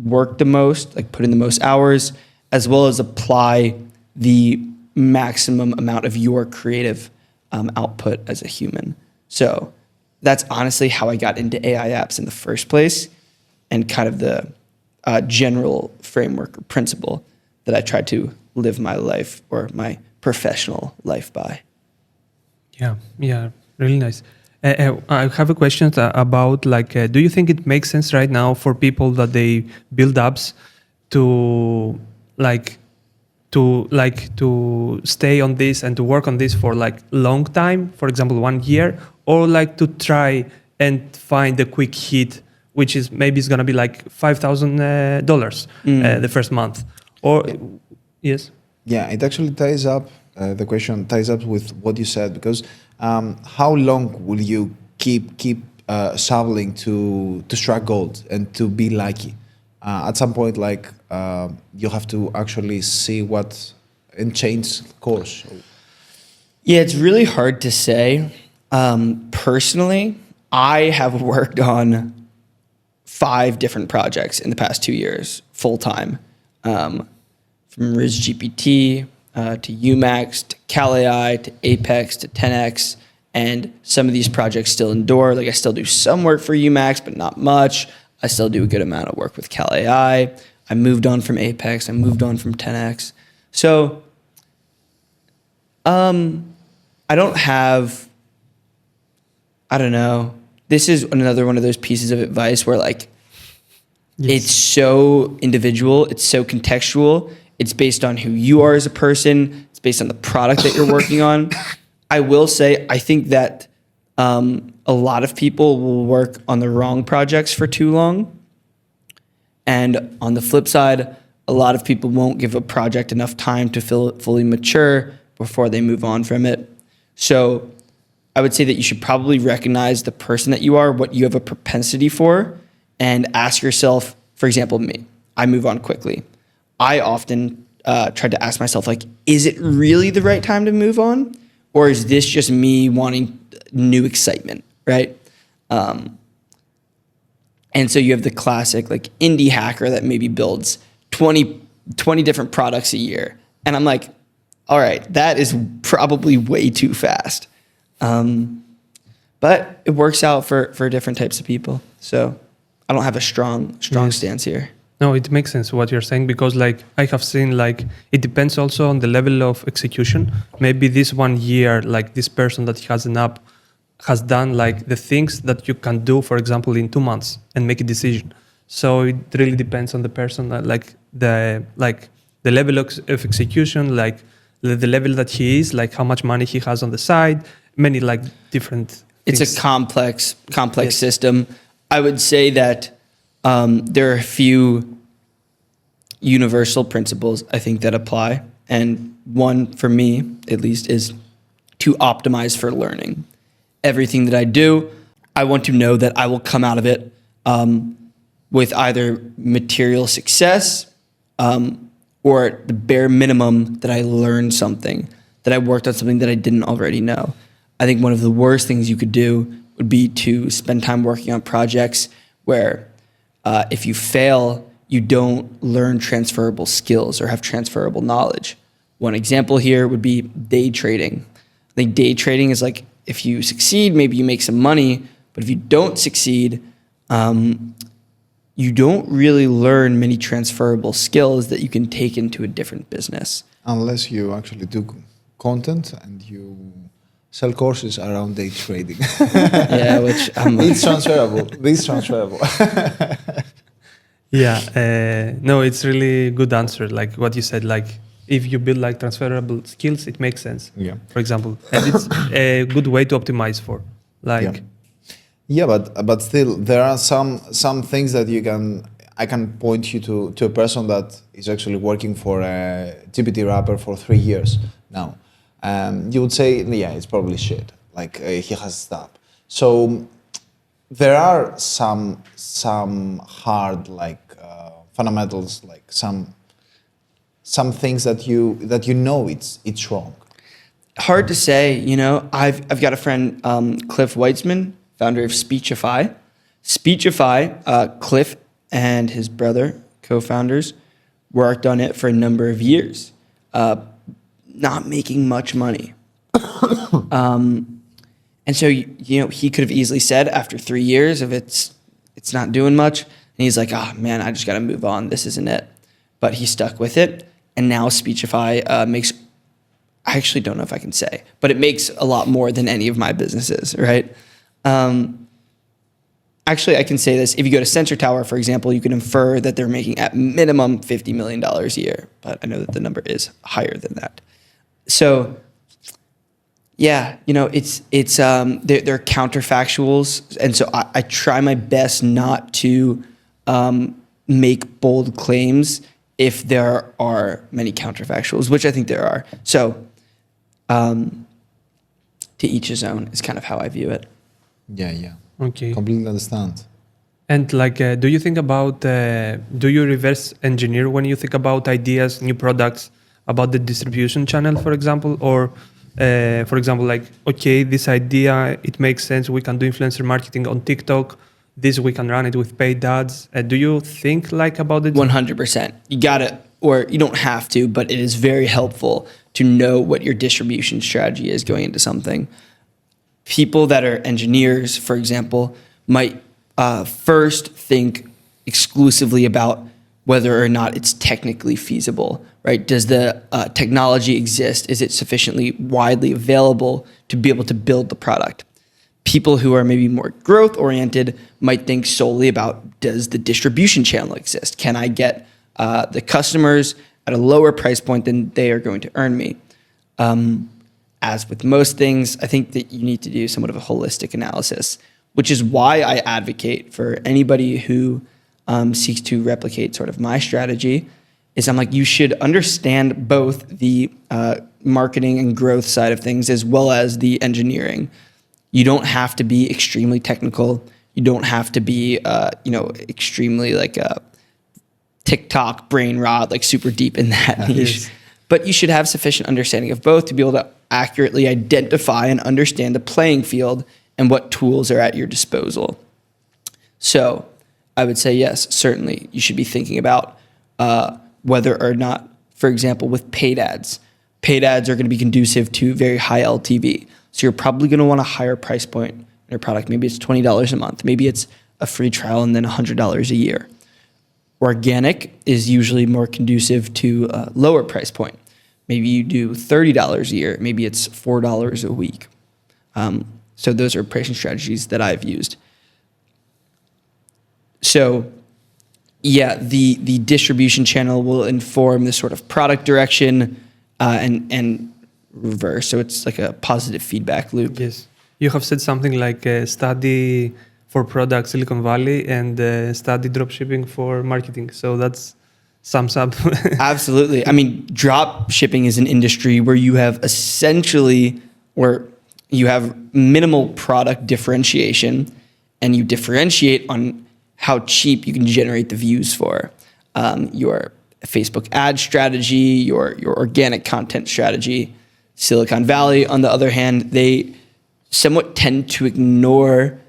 work the most, like put in the most hours, as well as apply the maximum amount of your creative output as a human. So that's honestly how I got into AI apps in the first place. and kind of the general framework or principle that I try to live my life or my professional life by. Yeah, really nice. I have a question about like, do you think it makes sense right now for people that they build apps to to stay on this and to work on this for like long time, for example, 1 year, or like to try and find a quick hit, which is maybe it's gonna be like $5,000 the first month, or yes? Yeah, it actually ties up, the question ties up with what you said, because how long will you keep shoveling to strike gold and to be lucky? At some point, like you have to actually see what and change course. Yeah, it's really hard to say. Personally, I have worked on 5 different projects in the past 2 years, full time, from RizGPT to Umax to CalAI to Apex to 10x, and some of these projects still endure. Like I still do some work for Umax, but not much. I still do a good amount of work with CalAI. I moved on from Apex. I moved on from 10x. So, I don't have. I don't know. This is another one of those pieces of advice where like, it's so individual. It's so contextual. It's based on who you are as a person. It's based on the product that you're working on. I will say, I think that a lot of people will work on the wrong projects for too long. And on the flip side, a lot of people won't give a project enough time to fully mature before they move on from it. So I would say that you should probably recognize the person that you are, what you have a propensity for, and ask yourself, for example, me, I move on quickly. I often try to ask myself, like, is it really the right time to move on? Or is this just me wanting new excitement, right? And so you have the classic, like, indie hacker that maybe builds 20 different products a year. And I'm like, all right, that is probably way too fast. But it works out for different types of people. So I don't have a strong stance here. No, it makes sense what you're saying, because like I have seen, like it depends also on the level of execution. Maybe this 1 year, like this person that has an app has done like the things that you can do, for example, in 2 months and make a decision. So it really depends on the person, like the level of execution, like the level that he is, like how much money he has on the side, many like different It's things. a complex Yes. system. I would say that there are a few universal principles I think that apply. And one for me, at least, is to optimize for learning. Everything that I do, I want to know that I will come out of it with either material success or at the bare minimum that I learned something, that I worked on something that I didn't already know. I think one of the worst things you could do would be to spend time working on projects where if you fail, you don't learn transferable skills or have transferable knowledge. One example here would be day trading. I think day trading is like, if you succeed, maybe you make some money, but if you don't succeed, you don't really learn many transferable skills that you can take into a different business. Unless you actually do content and you sell courses around day trading. Yeah, which It's transferable. It's transferable. Yeah, no, it's really good answer. Like what you said, like if you build like transferable skills, it makes sense. Yeah. For example, and it's a good way to optimize for. Like, Yeah, but still, there are some things that I can point you to a person that is actually working for a GPT wrapper for 3 years now. You would say, yeah, it's probably shit. Like he has stuff. So there are some hard like fundamentals, like some things that you know it's wrong. hard to say, you know. I've got a friend, Cliff Weitzman, founder of Speechify. Cliff and his brother, co-founders, worked on it for a number of years, not making much money. And so, you know, he could have easily said after 3 years of it's not doing much, And he's like, oh man, I just got to move on. This isn't it. But he stuck with it. And now Speechify makes, I actually don't know if I can say, but it makes a lot more than any of my businesses, right? Actually, I can say this. If you go to Sensor Tower, for example, you can infer that they're making at minimum $50 million a year. But I know that the number is higher than that. So yeah, you know, they're counterfactuals. And so I try my best not to make bold claims if there are many counterfactuals, which I think there are. So to each his own is kind of how I view it. Yeah. Okay. Completely understand. And like, do you think about, do you reverse engineer when you think about ideas, new products, about the distribution channel, for example? Or, for example, like, okay, this idea, it makes sense. We can do influencer marketing on TikTok. This, we can run it with paid ads. Do you think like about it? 100%. You got to, or you don't have to, but it is very helpful to know what your distribution strategy is going into something. People that are engineers, for example, might first think exclusively about whether or not it's technically feasible, right? Does the technology exist? Is it sufficiently widely available to be able to build the product? People who are maybe more growth-oriented might think solely about, does the distribution channel exist? Can I get the customers at a lower price point than they are going to earn me? As with most things, I think that you need to do somewhat of a holistic analysis, which is why I advocate for anybody who seeks to replicate sort of my strategy, is I'm like, you should understand both the marketing and growth side of things as well as the engineering. You don't have to be extremely technical. You don't have to be, extremely like a TikTok brain rot, like super deep in that niche. Yes. But you should have sufficient understanding of both to be able to accurately identify and understand the playing field and what tools are at your disposal. So I would say, yes, certainly you should be thinking about whether or not, for example, with paid ads are going to be conducive to very high LTV. So you're probably going to want a higher price point in your product. Maybe it's $20 a month. Maybe it's a free trial and then $100 a year. Organic is usually more conducive to a lower price point. Maybe you do $30 a year. Maybe it's $4 a week. So those are pricing strategies that I've used. So yeah, the distribution channel will inform the sort of product direction and reverse. So it's like a positive feedback loop. Yes. You have said something like study for product Silicon Valley and study dropshipping for marketing. So that's sums up. Absolutely. I mean, drop shipping is an industry where you have essentially, or you have minimal product differentiation, and you differentiate on how cheap you can generate the views for your Facebook ad strategy, your organic content strategy. Silicon Valley, on the other hand, they somewhat tend to ignore,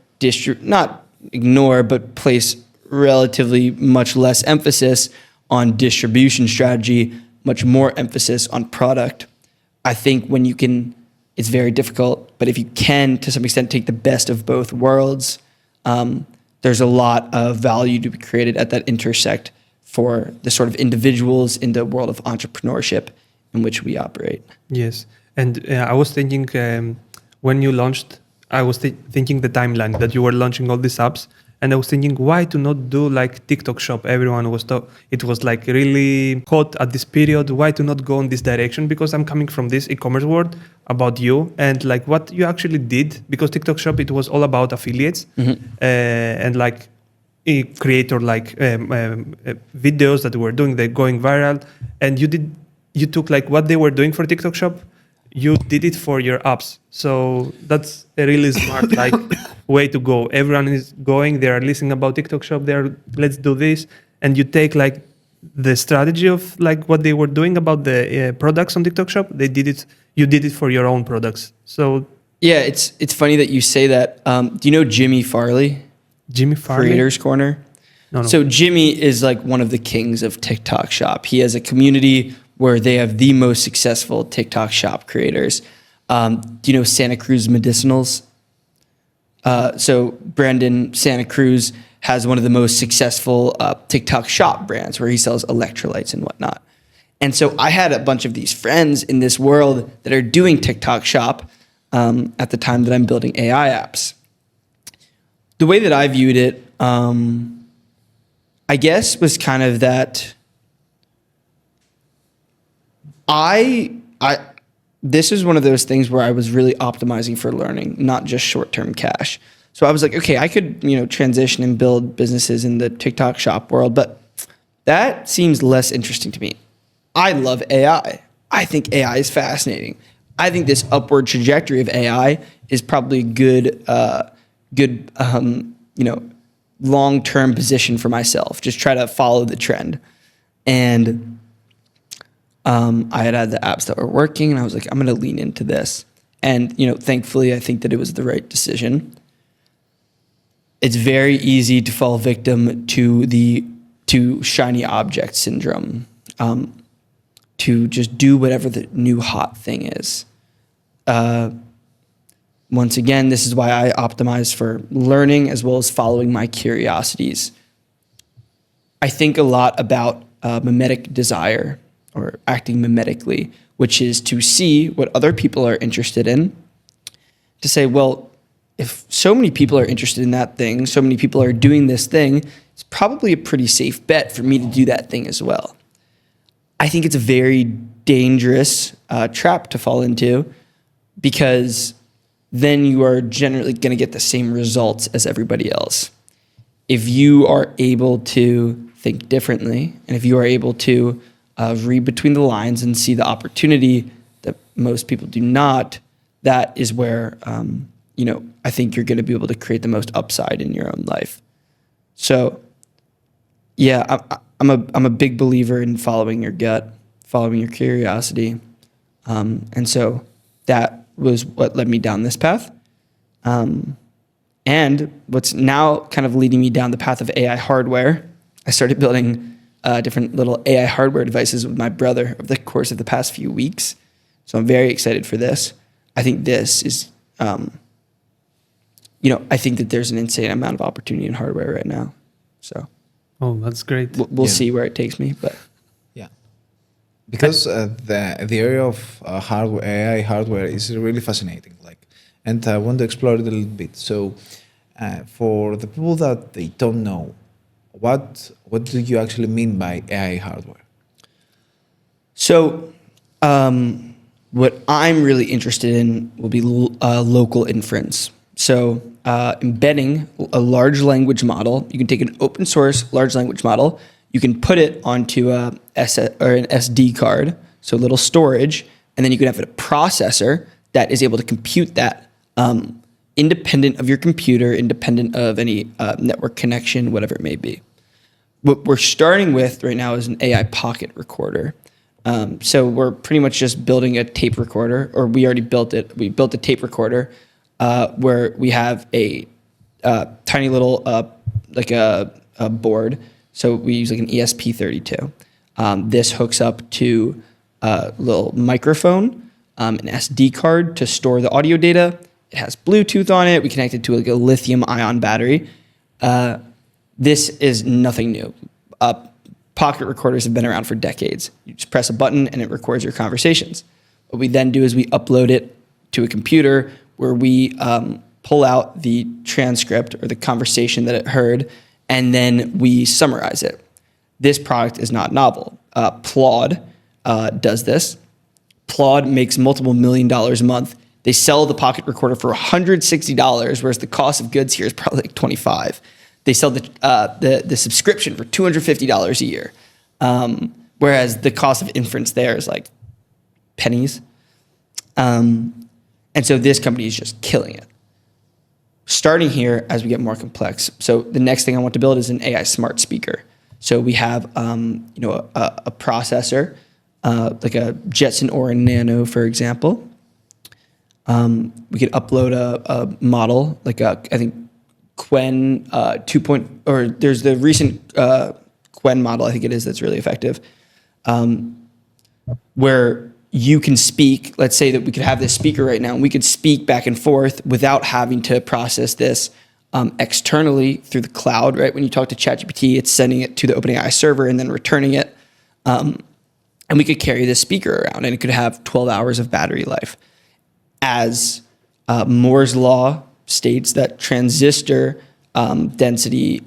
not ignore, but place relatively much less emphasis on distribution strategy, much more emphasis on product. I think when you can, it's very difficult, but if you can, to some extent, take the best of both worlds, there's a lot of value to be created at that intersect for the sort of individuals in the world of entrepreneurship in which we operate. Yes. And I was thinking when you launched, I was thinking the timeline that you were launching all these apps. And I was thinking, why to not do like TikTok shop? Everyone was it was like really hot at this period. Why to not go in this direction? Because I'm coming from this e-commerce world about you and like what you actually did. Because TikTok shop, it was all about affiliates and like a creator like videos that were doing, they're going viral. And you took like what they were doing for TikTok shop, you did it for your apps. So that's a really smart like way to go. Everyone is going, they are listening about TikTok shop, let's do this. And you take like the strategy of like what they were doing about the products on TikTok shop, you did it for your own products. So yeah, it's funny that you say that. Do you know Jimmy Farley? Jimmy Farley? Creators Corner? No. So Jimmy is like one of the kings of TikTok shop. He has a community where they have the most successful TikTok shop creators. Do you know Santa Cruz Medicinals? So Brandon Santa Cruz has one of the most successful TikTok shop brands where he sells electrolytes and whatnot. And so I had a bunch of these friends in this world that are doing TikTok shop at the time that I'm building AI apps. The way that I viewed it, I guess, was kind of that this is one of those things where I was really optimizing for learning, not just short-term cash. So I was like, okay, I could, transition and build businesses in the TikTok shop world, but that seems less interesting to me. I love AI. I think AI is fascinating. I think this upward trajectory of AI is probably a good, long-term position for myself. Just try to follow the trend. And I had the apps that were working, and I was like, I'm going to lean into this. And, thankfully, I think that it was the right decision. It's very easy to fall victim to shiny object syndrome, to just do whatever the new hot thing is. Once again, this is why I optimize for learning as well as following my curiosities. I think a lot about mimetic desire, or acting mimetically, which is to see what other people are interested in, to say, well, if so many people are interested in that thing, so many people are doing this thing, it's probably a pretty safe bet for me to do that thing as well. I think it's a very dangerous trap to fall into, because then you are generally going to get the same results as everybody else. If you are able to think differently, and if you are able to read between the lines and see the opportunity that most people do not, that is where, I think you're going to be able to create the most upside in your own life. So, yeah, I'm a big believer in following your gut, following your curiosity. And so that was what led me down this path. And what's now kind of leading me down the path of AI hardware, I started building different little AI hardware devices with my brother over the course of the past few weeks. So I'm very excited for this. I think this is, I think that there's an insane amount of opportunity in hardware right now. So, that's great. We'll see where it takes me, but yeah, because the area of hardware, AI hardware, is really fascinating. And I want to explore it a little bit. So, for the people that they don't know, what do you actually mean by AI hardware? So, what I'm really interested in will be local inference. So, embedding a large language model. You can take an open source large language model. You can put it onto an SD card, so a little storage, and then you can have a processor that is able to compute that independent of your computer, independent of any network connection, whatever it may be. What we're starting with right now is an AI pocket recorder. So we're pretty much just building a tape recorder, or we already built it. We built a tape recorder where we have a tiny little a board. So we use like an ESP32. This hooks up to a little microphone, an SD card to store the audio data. It has Bluetooth on it. We connect it to like a lithium-ion battery. This is nothing new. Pocket recorders have been around for decades. You just press a button and it records your conversations. What we then do is we upload it to a computer where we pull out the transcript or the conversation that it heard, and then we summarize it. This product is not novel. Plod does this. Plod makes multiple $1 million a month. They sell the pocket recorder for $160, whereas the cost of goods here is probably like $25. They sell the subscription for $250 a year, whereas the cost of inference there is like pennies. And so this company is just killing it. Starting here as we get more complex. So the next thing I want to build is an AI smart speaker. So we have a processor, like a Jetson or a Nano, for example. We could upload a model, like I think Quen 2. Or there's the recent Quen model, I think it is, that's really effective, where you can speak. Let's say that we could have this speaker right now, and we could speak back and forth without having to process this externally through the cloud, right? When you talk to ChatGPT, it's sending it to the OpenAI server and then returning it. And we could carry this speaker around, and it could have 12 hours of battery life. As Moore's law states that transistor density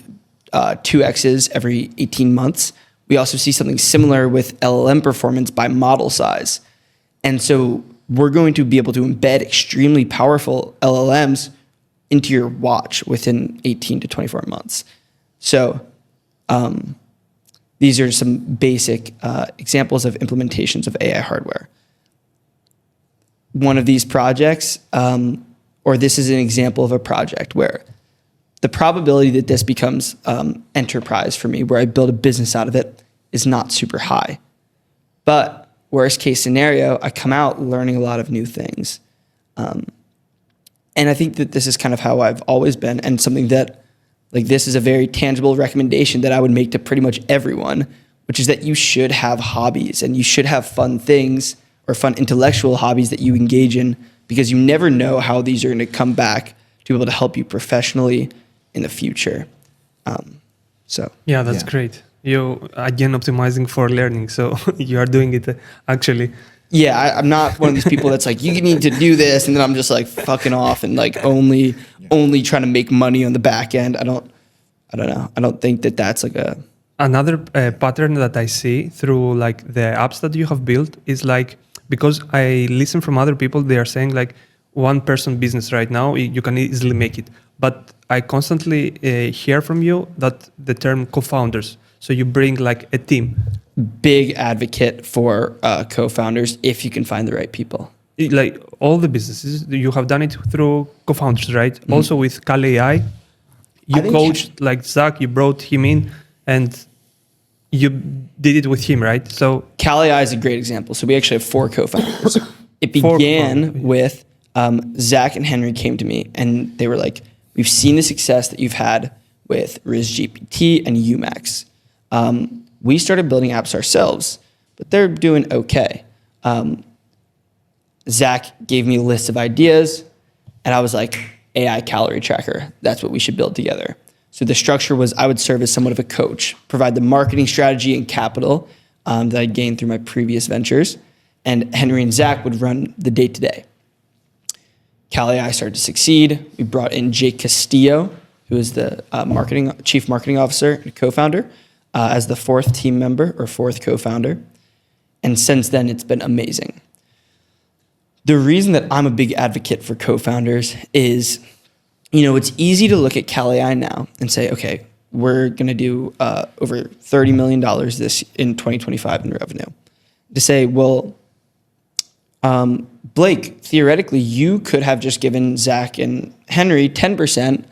2x's every 18 months, we also see something similar with LLM performance by model size. And so we're going to be able to embed extremely powerful LLMs into your watch within 18 to 24 months. So these are some basic examples of implementations of AI hardware. One of these projects, or this is an example of a project where the probability that this becomes enterprise for me, where I build a business out of it, is not super high. But worst case scenario, I come out learning a lot of new things. And I think that this is kind of how I've always been, and something that, like, this is a very tangible recommendation that I would make to pretty much everyone, which is that you should have hobbies and you should have fun things or fun intellectual hobbies that you engage in, because you never know how these are going to come back to be able to help you professionally in the future. Yeah, that's great. You again optimizing for learning, so you are doing it actually. Yeah, I'm not one of these people that's like, you need to do this, and then I'm just like fucking off and like only trying to make money on the back end. I don't know. I don't think that that's like another pattern that I see through like the apps that you have built is like, because I listen from other people, they are saying like one person business right now, you can easily make it. But I constantly hear from you that the term co-founders. So you bring like a team. Big advocate for co-founders if you can find the right people. Like all the businesses, you have done it through co-founders, right? Mm-hmm. Also with Cal AI, you coached like Zack, you brought him in and you did it with him, right? So Cal AI is a great example. So we actually have 4 co-founders. It began with Zack and Henry came to me and they were like, we've seen the success that you've had with RizGPT and UMax. We started building apps ourselves, but they're doing okay. Zack gave me a list of ideas, and I was like, AI calorie tracker, that's what we should build together. So the structure was I would serve as somewhat of a coach, provide the marketing strategy and capital that I'd gained through my previous ventures, and Henry and Zack would run the day-to-day. Cal AI started to succeed. We brought in Jake Castillo, who is the chief marketing officer and co-founder, as the 4th team member or 4th co-founder. And since then, it's been amazing. The reason that I'm a big advocate for co-founders is, it's easy to look at Cal AI now and say, okay, we're going to do over $30 million in 2025 in revenue. To say, well, Blake, theoretically, you could have just given Zack and Henry 10%,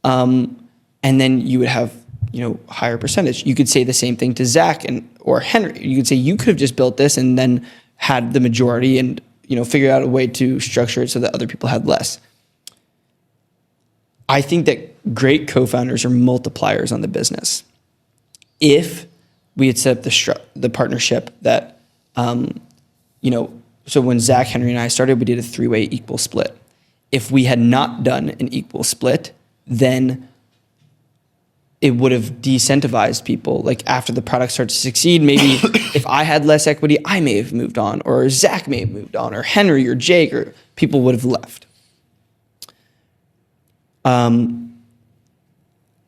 and then you would have higher percentage. You could say the same thing to Zack or Henry. You could say you could have just built this and then had the majority and figure out a way to structure it so that other people had less. I think that great co-founders are multipliers on the business. If we had set up the partnership that, so when Zack, Henry, and I started, we did a 3-way equal split. If we had not done an equal split, then it would have decentivized people. Like after the product starts to succeed, maybe if I had less equity, I may have moved on, or Zack may have moved on, or Henry or Jake, or people would have left.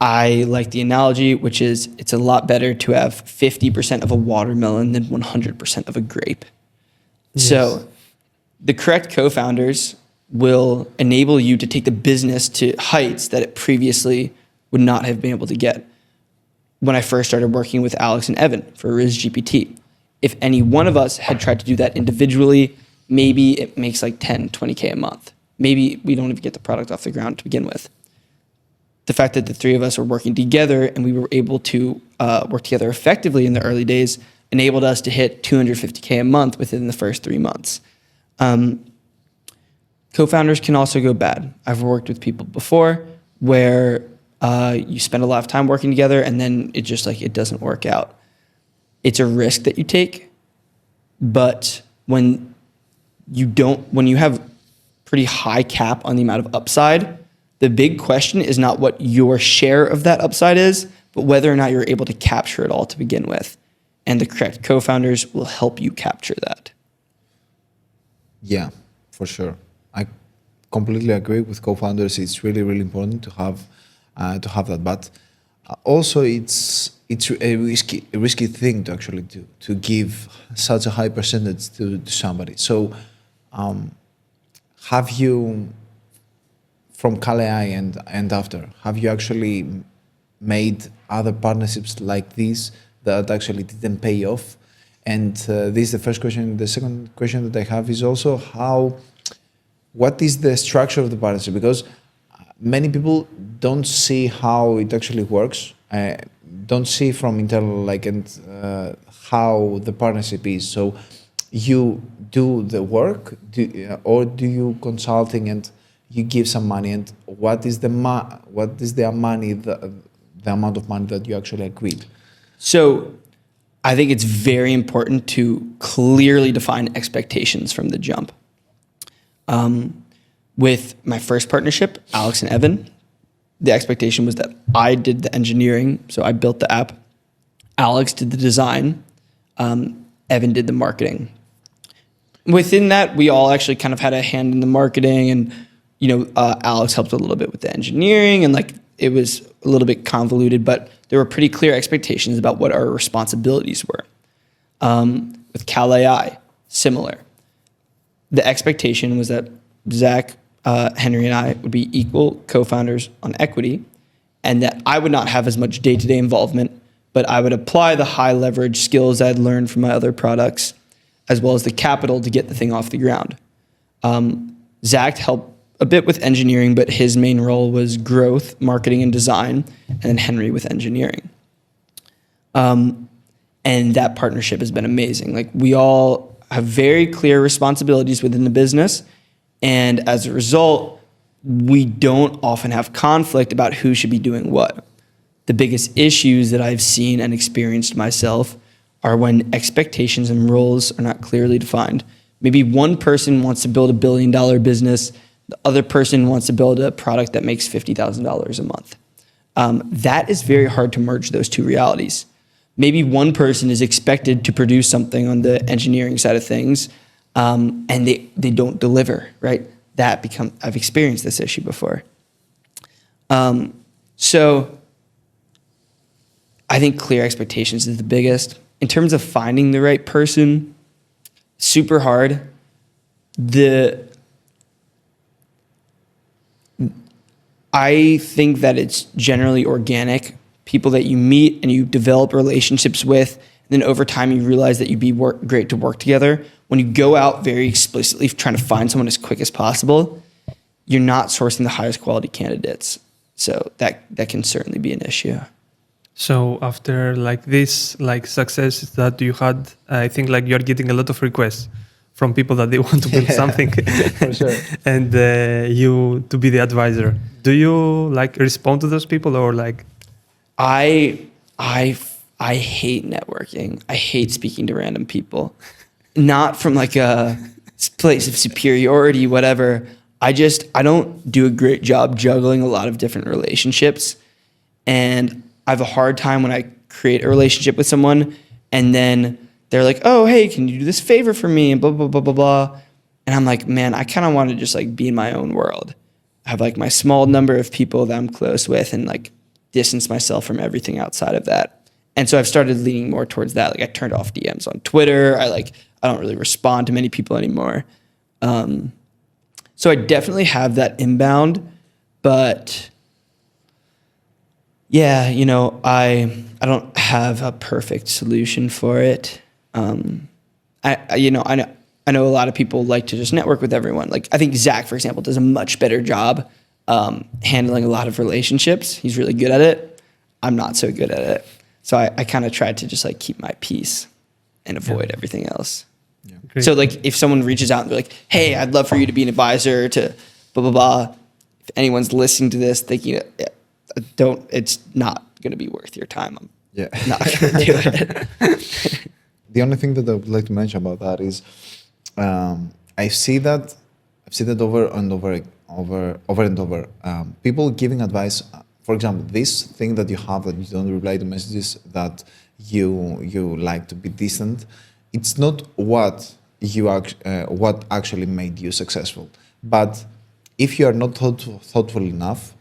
I like the analogy, which is it's a lot better to have 50% of a watermelon than 100% of a grape. Yes. So the correct co-founders will enable you to take the business to heights that it previously would not have been able to get. When I first started working with Alex and Evan for RizGPT, if any one of us had tried to do that individually, maybe it makes like 10, 20K a month. Maybe we don't even get the product off the ground to begin with. The fact that the 3 of us were working together and we were able to work together effectively in the early days enabled us to hit 250K a month within the first 3 months. Co-founders can also go bad. I've worked with people before where you spend a lot of time working together and then it just it doesn't work out. It's a risk that you take, but when when you have pretty high cap on the amount of upside, the big question is not what your share of that upside is, but whether or not you're able to capture it all to begin with. And the correct co-founders will help you capture that. Yeah, for sure. I completely agree with co-founders. It's really, really important to have that. But also, it's a risky thing to actually do, to give such a high percentage to somebody. So, have you, from Kale.ai and after, have you actually made other partnerships like this that actually didn't pay off? And this is the first question. The second question that I have is also what is the structure of the partnership? Because many people don't see how it actually works, don't see from internal how the partnership is. So you do the work, or do you consulting and you give some money? And what is the amount of money that you actually agreed? So I think it's very important to clearly define expectations from the jump. With my first partnership, Alex and Evan, the expectation was that I did the engineering, so I built the app. Alex did the design. Evan did the marketing. Within that, we all actually kind of had a hand in the marketing, and Alex helped a little bit with the engineering, and it was a little bit convoluted, but there were pretty clear expectations about what our responsibilities were. With Kale.ai, similar. The expectation was that Zach, Henry, and I would be equal co-founders on equity, and that I would not have as much day-to-day involvement, but I would apply the high leverage skills I'd learned from my other products, as well as the capital to get the thing off the ground. Zach helped a bit with engineering, but his main role was growth, marketing, and design, and then Henry with engineering. And that partnership has been amazing. We all have very clear responsibilities within the business, and as a result, we don't often have conflict about who should be doing what. The biggest issues that I've seen and experienced myself are when expectations and roles are not clearly defined. Maybe one person wants to build $1 billion business, the other person wants to build a product that makes $50,000 a month. That is very hard to merge those two realities. Maybe one person is expected to produce something on the engineering side of things, and they don't deliver, right? I've experienced this issue before. So I think clear expectations is the biggest. In terms of finding the right person, super hard. I think that it's generally organic. People that you meet and you develop relationships with, and then over time you realize that you'd be great to work together. When you go out very explicitly trying to find someone as quick as possible, you're not sourcing the highest quality candidates. So that can certainly be an issue. So after this success that you had, I think you're getting a lot of requests from people that they want to build something, for sure, and you to be the advisor. Do you respond to those people, or I hate networking. I hate speaking to random people. Not from a place of superiority, whatever. I don't do a great job juggling a lot of different relationships, and I have a hard time when I create a relationship with someone and then they're like, oh, hey, can you do this favor for me? And blah, blah, blah, blah, blah. And I'm like, man, I kind of want to just be in my own world. I have my small number of people that I'm close with and distance myself from everything outside of that. And so I've started leaning more towards that. I turned off DMs on Twitter. I don't really respond to many people anymore. So I definitely have that inbound, but yeah, I don't have a perfect solution for it. I know a lot of people like to just network with everyone. I think Zach, for example, does a much better job handling a lot of relationships. He's really good at it. I'm not so good at it. So I kind of tried to just keep my peace and avoid everything else. Yeah. So if someone reaches out and they're like, hey, I'd love for you to be an advisor to blah, blah, blah. If anyone's listening to this thinking, it's not going to be worth your time. I'm not going to do it. The only thing that I would like to mention about that is I see that over and over. People giving advice. For example, this thing that you have that you don't reply to messages, that you like to be distant. It's not what actually made you successful. But if you are not thoughtful enough,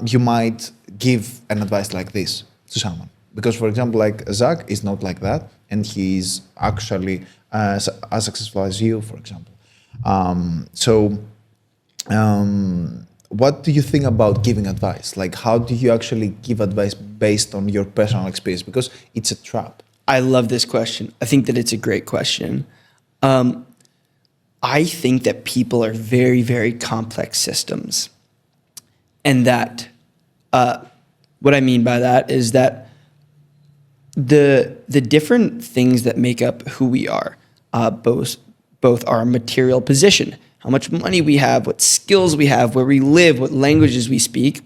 you might give an advice like this to someone. Because, for example, like Zack is not like that, and he's actually as successful as you, for example. What do you think about giving advice? Like, how do you actually give advice based on your personal experience? Because it's a trap. I love this question. I think that it's a great question. I think that people are very, very complex systems. And that, what I mean by that is that the different things that make up who we are, both our material position, how much money we have, what skills we have, where we live, what languages we speak,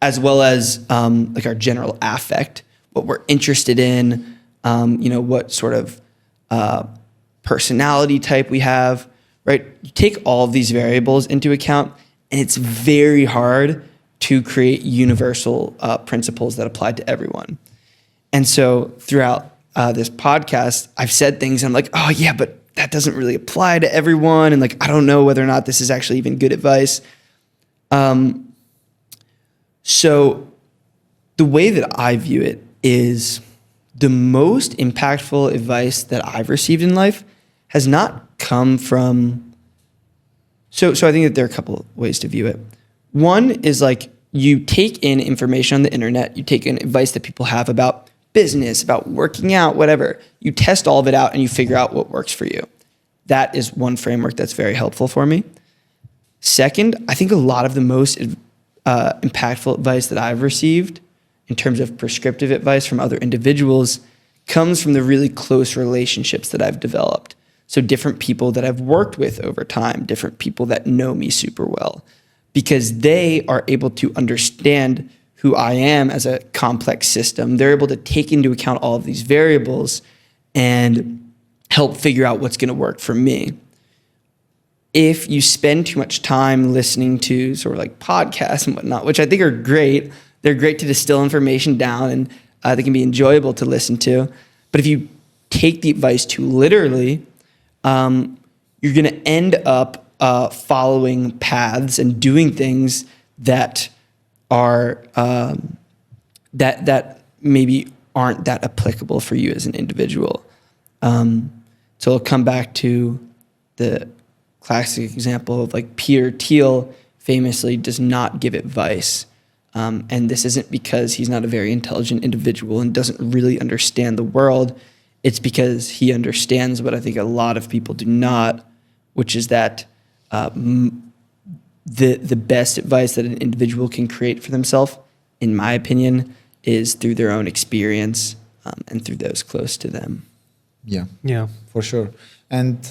as well as like our general affect, what we're interested in, what sort of personality type we have, right? You take all of these variables into account, and it's very hard to create universal principles that apply to everyone. And so throughout this podcast, I've said things, and I'm like, oh yeah, but that doesn't really apply to everyone. And like, I don't know whether or not this is actually even good advice. So the way that I view it is the most impactful advice that I've received in life has not come from, so I think that there are a couple of ways to view it. One is like, you take in information on the internet, you take in advice that people have about business, about working out, whatever. You test all of it out and you figure out what works for you. That is one framework that's very helpful for me. Second, I think a lot of the most impactful advice that I've received in terms of prescriptive advice from other individuals comes from the really close relationships that I've developed. So different people that I've worked with over time, different people that know me super well, because they are able to understand who I am as a complex system. They're able to take into account all of these variables and help figure out what's going to work for me. If you spend too much time listening to sort of like podcasts and whatnot, which I think are great, they're great to distill information down, and they can be enjoyable to listen to. But if you take the advice too literally, you're going to end up following paths and doing things that are that maybe aren't that applicable for you as an individual. So I'll come back to the classic example of like Peter Thiel famously does not give advice. And this isn't because he's not a very intelligent individual and doesn't really understand the world. It's because he understands what I think a lot of people do not, which is that the best advice that an individual can create for themselves, in my opinion, is through their own experience and through those close to them. Yeah, for sure. And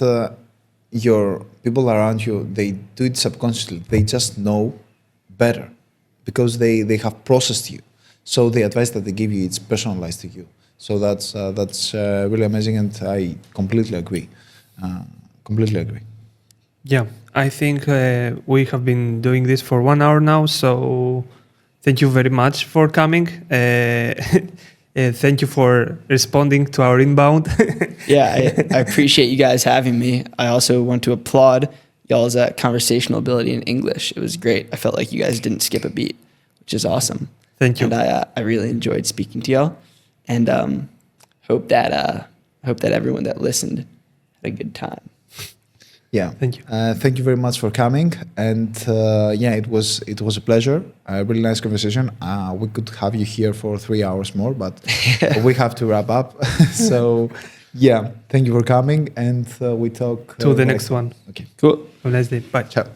your people around you, they do it subconsciously. They just know better because they have processed you. So the advice that they give you, it's personalized to you. So that's really amazing, and I completely agree. Yeah, I think we have been doing this for 1 hour now, so thank you very much for coming. Thank you for responding to our inbound. Yeah, I appreciate you guys having me. I also want to applaud y'all's conversational ability in English. It was great. I felt like you guys didn't skip a beat, which is awesome. Thank you. And I really enjoyed speaking to y'all, and hope that everyone that listened had a good time. Yeah, thank you. Thank you very much for coming, and it was a pleasure. A really nice conversation. We could have you here for 3 hours more, but we have to wrap up. So, yeah, thank you for coming, and we talk to the next one. Okay, cool. Have a nice day. Bye. Ciao.